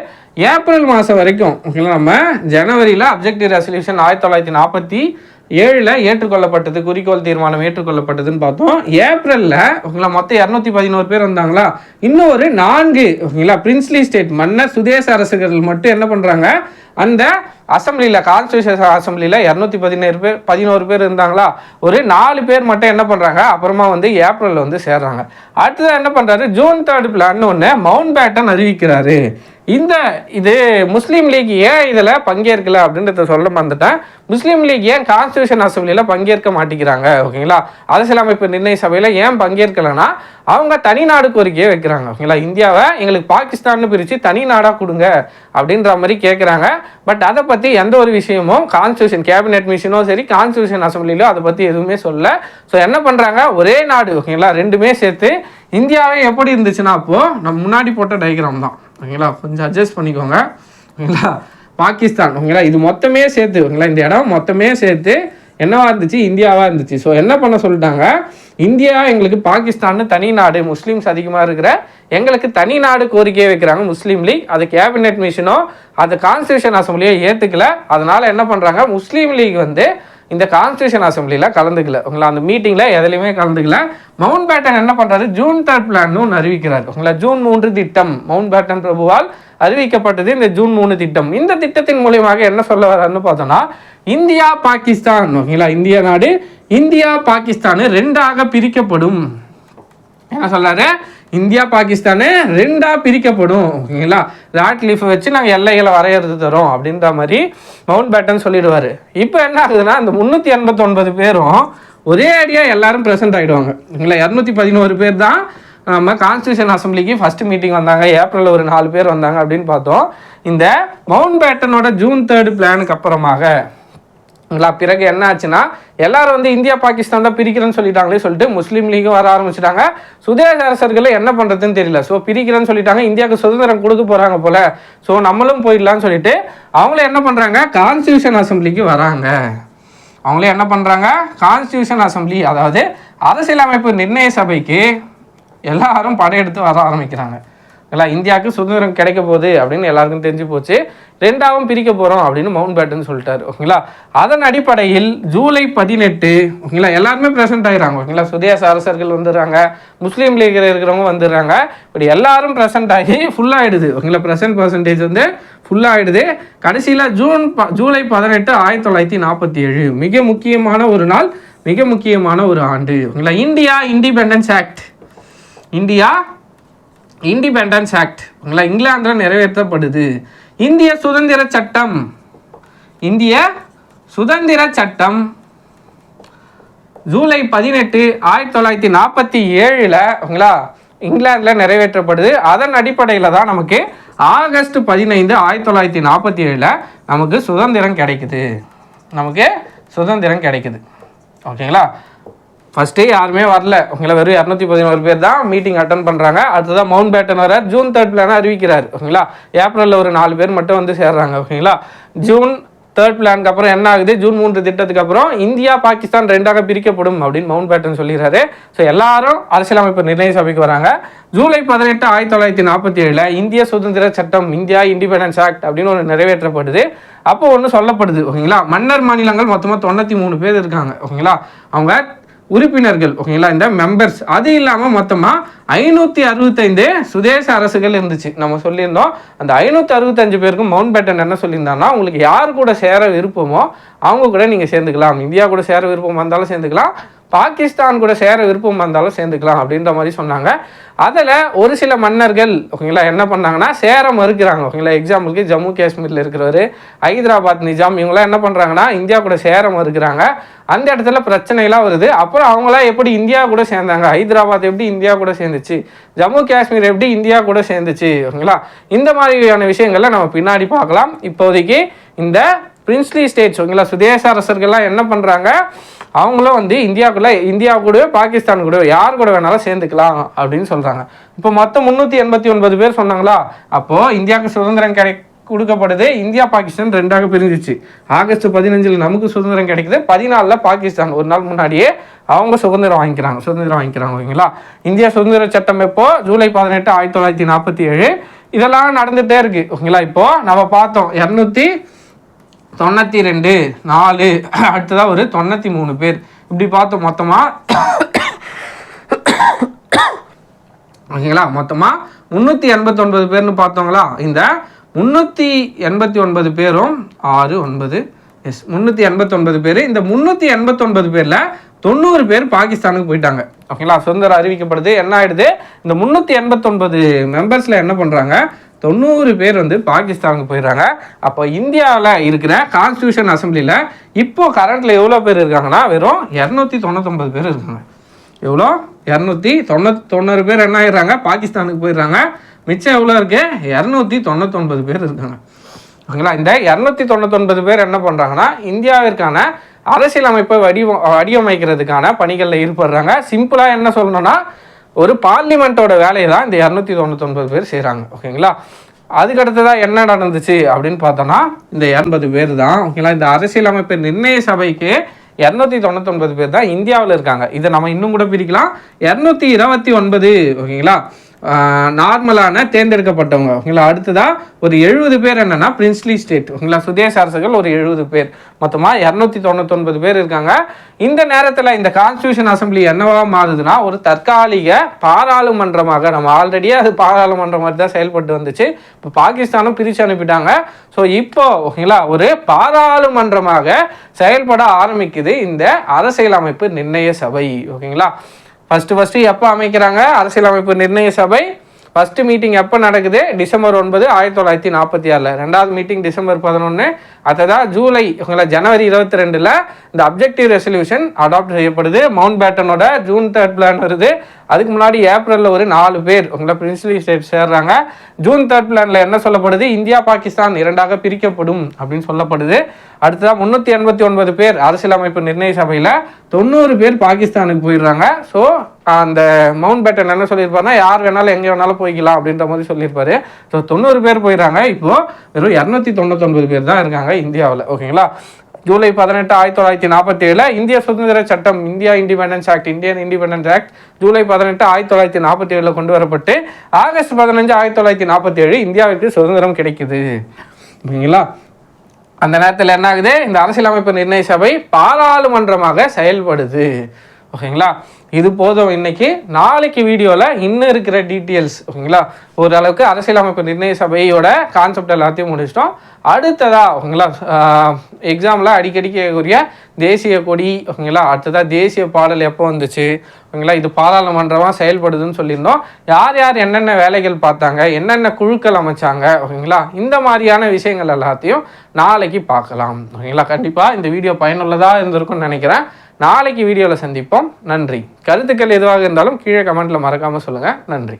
ஏப்ரல் மாதம் வரைக்கும் ஓகேங்களா நம்ம ஜனவரியில் அப்ஜெக்டிவ் ரெசல்யூஷன் 1947 ஏற்றுக்கொள்ளப்பட்டது, குறிக்கோள் தீர்மானம் ஏற்றுக்கொள்ளப்பட்டதுன்னு பார்த்தோம். ஏப்ரலில் ஓகேங்களா மொத்தம் 211 பேர் வந்தாங்களா, இன்னும் ஒரு 4 ஓகேங்களா பிரின்ஸ்லி ஸ்டேட் மன்னர் சுதேச அரசுகள் மட்டும் என்ன பண்ணுறாங்க, அந்த அசம்பிளியில் கான்ஸ்டியூஷன் அசம்பிளியில் 211 பேர் இருந்தாங்களா, ஒரு 4 பேர் மட்டும் என்ன பண்ணுறாங்க அப்புறமா வந்து ஏப்ரலில் வந்து சேர்றாங்க. அடுத்தது என்ன பண்ணுறாரு, ஜூன் 3 பிளான் ஒன்று மவுண்ட் பேட்டன் அறிவிக்கிறாரு. இது முஸ்லீம் லீக் ஏன் இதில் பங்கேற்கல அப்படின்றத சொல்ல மறந்துட்டேன். முஸ்லீம் லீக் ஏன் கான்ஸ்டியூஷன் அசம்பிளியில் பங்கேற்க மாட்டேங்கிறாங்க ஓகேங்களா, அரசியலமைப்பு நிர்ணய சபையில் ஏன் பங்கேற்கலைன்னா அவங்க தனி நாடு கோரிக்கையை வைக்கிறாங்க ஓகேங்களா. இந்தியாவை எங்களுக்கு பாகிஸ்தான்னு பிரித்து தனி நாடாக கொடுங்க அப்படின்ற மாதிரி கேட்குறாங்க. பட் அதை பற்றி எந்த ஒரு விஷயமும் கான்ஸ்டியூஷன் கேபினெட் மிஷனோ சரி கான்ஸ்டியூஷன் அசம்பிளிலோ அதை பற்றி எதுவுமே சொல்ல. ஸோ என்ன பண்ணுறாங்க, ஒரே நாடு ஓகேங்களா ரெண்டுமே சேர்த்து இந்தியாவே எப்படி இருந்துச்சுன்னா அப்போது நம்ம முன்னாடி போட்ட டயக்ராம் தான் ஓகேங்களா, கொஞ்சம் அட்ஜஸ்ட் பண்ணிக்கோங்க ஓகேங்களா. பாகிஸ்தான் ஓகேங்களா இது மொத்தமே சேர்த்து ஓகேங்களா, இந்த இடம் மொத்தமே சேர்த்து என்னவா இருந்துச்சு, இந்தியாவாக இருந்துச்சு. ஸோ என்ன பண்ண சொல்லிட்டாங்க, இந்தியா எங்களுக்கு பாகிஸ்தான் தனி நாடு, முஸ்லீம்ஸ் அதிகமாக இருக்கிற எங்களுக்கு தனி நாடு கோரிக்கையை வைக்கிறாங்க முஸ்லீம் லீக். அது கேபினெட் மிஷனோ அது கான்ஸ்டியூஷன் அசம்பிளியோ ஏற்றுக்கல. அதனால் என்ன பண்ணுறாங்க, முஸ்லீம் லீக் வந்து இந்த கான்ஸ்டியூஷன் அசம்பிளியில் கலந்துக்கல ஓகேங்களா, அந்த மீட்டிங்கில் எதுலையுமே கலந்துக்கல. மவுண்ட் பேட்டன் என்ன பண்ணுறாரு, ஜூன் 3 பிளான்னு ஒன்று அறிவிக்கிறார் ஓகேங்களா. ஜூன் 3 திட்டம் மவுண்ட் பேட்டன் பிரபுவால் அறிவிக்கப்பட்டது இந்த ஜூன் 3 திட்டம். இந்த திட்டத்தின் மூலியமாக என்ன சொல்ல வர்றாருன்னு பார்த்தோன்னா, இந்தியா பாகிஸ்தான் ஓகேங்களா, இந்திய நாடு இந்தியா பாகிஸ்தான் 2ஆக பிரிக்கப்படும். என்ன சொல்றாரு, இந்தியா பாகிஸ்தானு 2ஆக பிரிக்கப்படும் ஓகேங்களா, ராட்லீஃப் வச்சு நாங்கள் எல்லைகளை வரையறுத்து தரோம் அப்படின்ற மாதிரி மவுண்ட் பேட்டன் சொல்லிடுவார். இப்போ என்ன ஆகுதுன்னா, இந்த 389 பேரும் ஒரே அடியாக எல்லாரும் ப்ரெசென்ட் ஆகிடுவாங்க ஓகேங்களா. 211 பேர் தான் நம்ம கான்ஸ்டியூஷன் அசம்பிளிக்கு ஃபஸ்ட்டு மீட்டிங் வந்தாங்க, ஏப்ரலில் ஒரு 4 பேர் வந்தாங்க அப்படின்னு பார்த்தோம். இந்த மவுண்ட் பேட்டனோட ஜூன் 3 பிளானுக்கு அப்புறமாக பிறகு என்ன ஆச்சுன்னா, எல்லாரும் வந்து இந்தியா பாகிஸ்தான் தான் பிரிக்கிறேன்னு சொல்லிட்டாங்களே சொல்லிட்டு முஸ்லீம் லீகும் வர ஆரம்பிச்சிட்டாங்க. சுதேச அரசர்களை என்ன பண்ணுறதுன்னு தெரியல. ஸோ பிரிக்கிறேன்னு சொல்லிட்டாங்க, இந்தியாவுக்கு சுதந்திரம் கொடுக்க போகிறாங்க போல், ஸோ நம்மளும் போயிடலான்னு சொல்லிட்டு அவங்களே என்ன பண்ணுறாங்க, கான்ஸ்டியூஷன் அசம்பிளிக்கு வராங்க. அவங்களே என்ன பண்ணுறாங்க, கான்ஸ்டியூஷன் அசம்பிளி அதாவது அரசியலமைப்பு நிர்ணய சபைக்கு எல்லாரும் படையெடுத்து வர ஆரம்பிக்கிறாங்க. எல்லாம் இந்தியாவுக்கு சுதந்திரம் கிடைக்க போகுது அப்படின்னு எல்லாருக்கும் தெரிஞ்சு போச்சு, 2ஆவும் பிரிக்க போகிறோம் அப்படின்னு மவுண்ட் பேட்டன் சொல்லிட்டாரு ஓகேங்களா. அதன் அடிப்படையில் ஜூலை 18 ஓகேங்களா எல்லாருமே ப்ரெசென்ட் ஆகிறாங்க ஓகேங்களா. சுதேச அரசர்கள் வந்துடுறாங்க, முஸ்லீம் லீக்கில் இருக்கிறவங்க வந்துடுறாங்க. இப்படி எல்லாரும் ப்ரெசென்ட் ஆகி ஃபுல்லாகிடுது ஓகேங்களா. ப்ரெசென்ட் பர்சன்டேஜ் வந்து ஃபுல்லாகிடுது. கடைசியில் ஜூலை 18 1947 மிக முக்கியமான ஒரு நாள், மிக முக்கியமான ஒரு ஆண்டு ஓகேங்களா. இந்தியா இண்டிபெண்டன்ஸ் ஆக்ட் ஓகேங்களா இங்கிலாந்தில் நிறைவேற்றப்படுது. இந்திய சுதந்திர சட்டம், இந்திய சுதந்திர சட்டம் ஜூலை 18, 1947 ஓகேங்களா இங்கிலாந்தில் நிறைவேற்றப்படுது. அதன் அடிப்படையில் தான் நமக்கு ஆகஸ்ட் 15, 1947 நமக்கு சுதந்திரம் கிடைக்குது. ஓகேங்களா. ஃபஸ்ட்டே யாருமே வரல ஓகேங்களா, வெறும் 211 பேர் தான் மீட்டிங் அட்டன் பண்ணுறாங்க. அடுத்ததான் மவுண்ட் பேட்டன் வர ஜூன் 3 பிளானை அறிவிக்கிறார் ஓகேங்களா. ஏப்ரலில் ஒரு 4 பேர் மட்டும் வந்து சேர்றாங்க ஓகேங்களா. ஜூன் 3 பிளானுக்கு அப்புறம் என்ன ஆகுது, ஜூன் 3 திட்டத்துக்கு அப்புறம் இந்தியா பாகிஸ்தான் 2ஆக பிரிக்கப்படும் அப்படின்னு மவுண்ட் பேட்டன் சொல்லிடுறாரு. ஸோ எல்லாரும் அரசியலமைப்பு நிர்ணய சபைக்கு வராங்க. ஜூலை 18, 1947 இந்திய சுதந்திர சட்டம், இந்தியா இண்டிபெண்டன்ஸ் ஆக்ட் அப்படின்னு ஒன்று நிறைவேற்றப்படுது. அப்போ ஒன்று சொல்லப்படுது ஓகேங்களா, மன்னர் மாநிலங்கள் மொத்தமாக 93 பேர் இருக்காங்க ஓகேங்களா, அவங்க உறுப்பினர்கள் ஓகேங்களா, இந்த மெம்பர்ஸ். அது இல்லாமல் மொத்தமாக 565 சுதேச அரசுகள் இருந்துச்சு. நம்ம சொல்லியிருந்தோம் அந்த 565 பேருக்கும் மவுண்ட் பேட்டன் என்ன சொல்லியிருந்தாங்கன்னா, உங்களுக்கு யார் கூட சேர விருப்பமோ அவங்க கூட நீங்கள் சேர்ந்துக்கலாம். இந்தியா கூட சேர விருப்பம் வந்தாலும் சேர்ந்துக்கலாம், பாகிஸ்தான் கூட சேர விருப்பம் வந்தாலும் சேர்ந்துக்கலாம் அப்படின்ற மாதிரி சொன்னாங்க. அதில் ஒரு சில மன்னர்கள் ஓகேங்களா என்ன பண்ணாங்கன்னா சேர மறுக்கிறாங்க ஓகேங்களா. எக்ஸாம்பிளுக்கு ஜம்மு காஷ்மீரில் இருக்கிறவர் ஹைதராபாத் நிஜாம் இவங்களாம் என்ன பண்ணுறாங்கன்னா இந்தியா கூட சேர மறுக்கிறாங்க. அந்த இடத்துல பிரச்சனைலாம் வருது. அப்புறம் அவங்களாம் எப்படி இந்தியா கூட சேர்ந்தாங்க, ஹைதராபாத் எப்படி இந்தியா கூட சேர்ந்துச்சு, ஜம்மு காஷ்மீர் எப்படி இந்தியா கூட சேர்ந்துச்சு ஓகேங்களா. இந்த மாதிரியான விஷயங்கள்ல நம்ம பின்னாடி பார்க்கலாம். இப்போதைக்கு இந்த பிரின்ஸ்லி ஸ்டேட்ஸ் ஓகேங்களா, சுதேச அரசர்கள்லாம் என்ன பண்ணுறாங்க, அவங்களும் வந்து இந்தியா கூடவே பாகிஸ்தான் கூட யார் கூட வேணாலும் சேர்ந்துக்கலாம் அப்படின்னு சொல்கிறாங்க. இப்போ மொத்தம் 389 பேர் சொன்னாங்களா. அப்போது இந்தியாவுக்கு சுதந்திரம் கொடுக்கப்படுது. இந்தியா பாகிஸ்தான் 2ஆக பிரிஞ்சிச்சு. ஆகஸ்ட் 15 நமக்கு சுதந்திரம் கிடைக்குது. 14 பாகிஸ்தான் ஒரு நாள் முன்னாடியே அவங்க சுதந்திரம் வாங்கிக்கிறாங்க ஓகேங்களா. இந்திய சுதந்திர சட்டம் எப்போ, ஜூலை 18, 1947 இதெல்லாம் நடந்துகிட்டே இருக்கு ஓகேங்களா. இப்போது நம்ம பார்த்தோம் 292 4 அடுத்ததாக ஒரு 93 பேர் இப்படி பார்த்தோம் மொத்தமாக ஓகேங்களா. மொத்தமாக 389 பேர்னு பார்த்தோங்களா. இந்த 389 பேரும் 6 9 389 பேர். இந்த 389 பேரில் 90 பேர் பாகிஸ்தானுக்கு போயிட்டாங்க ஓகேங்களா. சுதந்திரம் அறிவிக்கப்படுது. என்ன ஆகிடுது, இந்த 389 மெம்பர்ஸில் என்ன பண்ணுறாங்க, 90 பேர் வந்து பாகிஸ்தானுக்கு போயிடுறாங்க. அப்போ இந்தியாவில் இருக்கிற கான்ஸ்டியூஷன் அசம்பிளியில் இப்போ கரண்ட்டில் எவ்வளோ பேர் இருக்காங்கன்னா வெறும் 299 பேர் இருக்காங்க. எவ்வளோ, 290 பேர் என்ன ஆகிடுறாங்க, பாகிஸ்தானுக்கு போயிடுறாங்க. மிச்சம் எவ்வளோ இருக்கு, 299 பேர் இருக்காங்க ஓகேங்களா. இந்த 299 பேர் என்ன பண்ணுறாங்கன்னா இந்தியாவிற்கான அரசியலமைப்பை வடிவமைக்கிறதுக்கான பணிகளில் ஈடுபடுறாங்க. சிம்பிளாக என்ன சொல்லணும்னா ஒரு பார்லிமெண்ட்டோட வேலையை தான் இந்த 299 பேர் செய்கிறாங்க ஓகேங்களா. அதுக்கடுத்ததான் என்ன நடந்துச்சு அப்படின்னு பார்த்தோன்னா இந்த 80 பேர் தான் ஓகேங்களா. இந்த அரசியலமைப்பு நிர்ணய சபைக்கு 299 பேர் தான் இந்தியாவில் இருக்காங்க. இதை நம்ம இன்னும் கூட பிரிக்கலாம். 229 ஓகேங்களா நார்மலான தேர்ந்தெடுக்கப்பட்டவங்க ஓகேங்களா. அடுத்ததாக ஒரு 70 பேர் என்னென்னா பிரின்ஸ்லி ஸ்டேட் ஓகேங்களா, சுதேச அரசுகள் ஒரு 70 பேர், மொத்தமாக 299 பேர் இருக்காங்க. இந்த நேரத்தில் இந்த கான்ஸ்டியூஷன் அசம்பிளி என்னவா மாறுதுன்னா ஒரு தற்காலிக பாராளுமன்றமாக, நம்ம ஆல்ரெடியே அது பாராளுமன்றம் மாதிரி தான் செயல்பட்டு வந்துச்சு. இப்போ பாகிஸ்தானும் பிரித்து அனுப்பிட்டாங்க. ஸோ இப்போ ஓகேங்களா ஒரு பாராளுமன்றமாக செயல்பட ஆரம்பிக்குது இந்த அரசியலமைப்பு நிர்ணய சபை ஓகேங்களா. ஃபஸ்ட்டு எப்போ அமைக்கிறாங்க அரசியலமைப்பு நிர்ணய சபை, ஃபஸ்ட்டு மீட்டிங் எப்போ நடக்குது, டிசம்பர் 9, 1946. ரெண்டாவது மீட்டிங் டிசம்பர் 11. அதுதான் ஜனவரி 22 இந்த அப்ஜெக்டிவ் ரெசல்யூஷன் அடாப்ட் செய்யப்படுது. மவுண்ட் பேட்டனோட ஜூன் 3 பிளான் வருது. அதுக்கு முன்னாடி ஏப்ரலில் ஒரு 4 பேர் பிரின்ஸ்லி ஸ்டேட் சேர்றாங்க. ஜூன் 3 பிளானில் என்ன சொல்லப்படுது, இந்தியா பாகிஸ்தான் 2ஆக பிரிக்கப்படும் அப்படின்னு சொல்லப்படுது. அடுத்ததாக 389 பேர் அரசியலமைப்பு நிர்ணய சபையில் 90 பேர் பாகிஸ்தானுக்கு போயிடுறாங்க. ஸோ அந்த மவுண்ட் பேட்டன் என்ன சொல்லியிருப்பாருன்னா யார் வேணாலும் எங்கே வேணாலும் போய்க்கலாம் அப்படின்ற மாதிரி சொல்லியிருப்பாரு. ஸோ 90 பேர் போயிடுறாங்க. இப்போது வெறும் 299 பேர் தான் இருக்காங்க இந்தியாவில் ஓகேங்களா. ஜூலை 18, 1947 இந்திய சுதந்திர சட்டம், India independence act, Indian independence act July 18, 1947 கொண்டு வரப்பட்டு ஆகஸ்ட் 15, 1947 இந்தியாவிற்கு சுதந்திரம் கிடைக்குது ஓகேங்களா. அந்த நேரத்தில் என்ன ஆகுது, இந்த அரசியலமைப்பு நிர்ணய சபை பாராளுமன்றமாக செயல்படுது ஓகேங்களா. இது போதும் இன்னைக்கு. நாளைக்கு வீடியோவில் இன்னும் இருக்கிற டீட்டெயில்ஸ் ஓகேங்களா, ஓரளவுக்கு அரசியலமைப்பு நிர்ணய சபையோட கான்செப்ட் எல்லாத்தையும் முடிச்சிட்டோம். அடுத்ததாக ஓகேங்களா எக்ஸாமில் அடிக்கடி கேட்கக்கூடிய தேசிய கொடி ஓகேங்களா, அடுத்ததாக தேசிய பாடல் எப்போ வந்துச்சு ஓகேங்களா, இது பாராளுமன்றமாக செயல்படுதுன்னு சொல்லியிருந்தோம். யார் யார் என்னென்ன வேலைகள் பார்த்தாங்க, என்னென்ன குழுக்கள் அமைச்சாங்க ஓகேங்களா, இந்த மாதிரியான விஷயங்கள் எல்லாத்தையும் நாளைக்கு பார்க்கலாம் ஓகேங்களா. கண்டிப்பாக இந்த வீடியோ பயனுள்ளதாக இருந்திருக்கும்னு நினைக்கிறேன். நாளைக்கு வீடியோவில் சந்திப்போம். நன்றி. கருத்துக்கள் எதுவாக இருந்தாலும் கீழே கமெண்ட்டில் மறக்காமல் சொல்லுங்கள். நன்றி.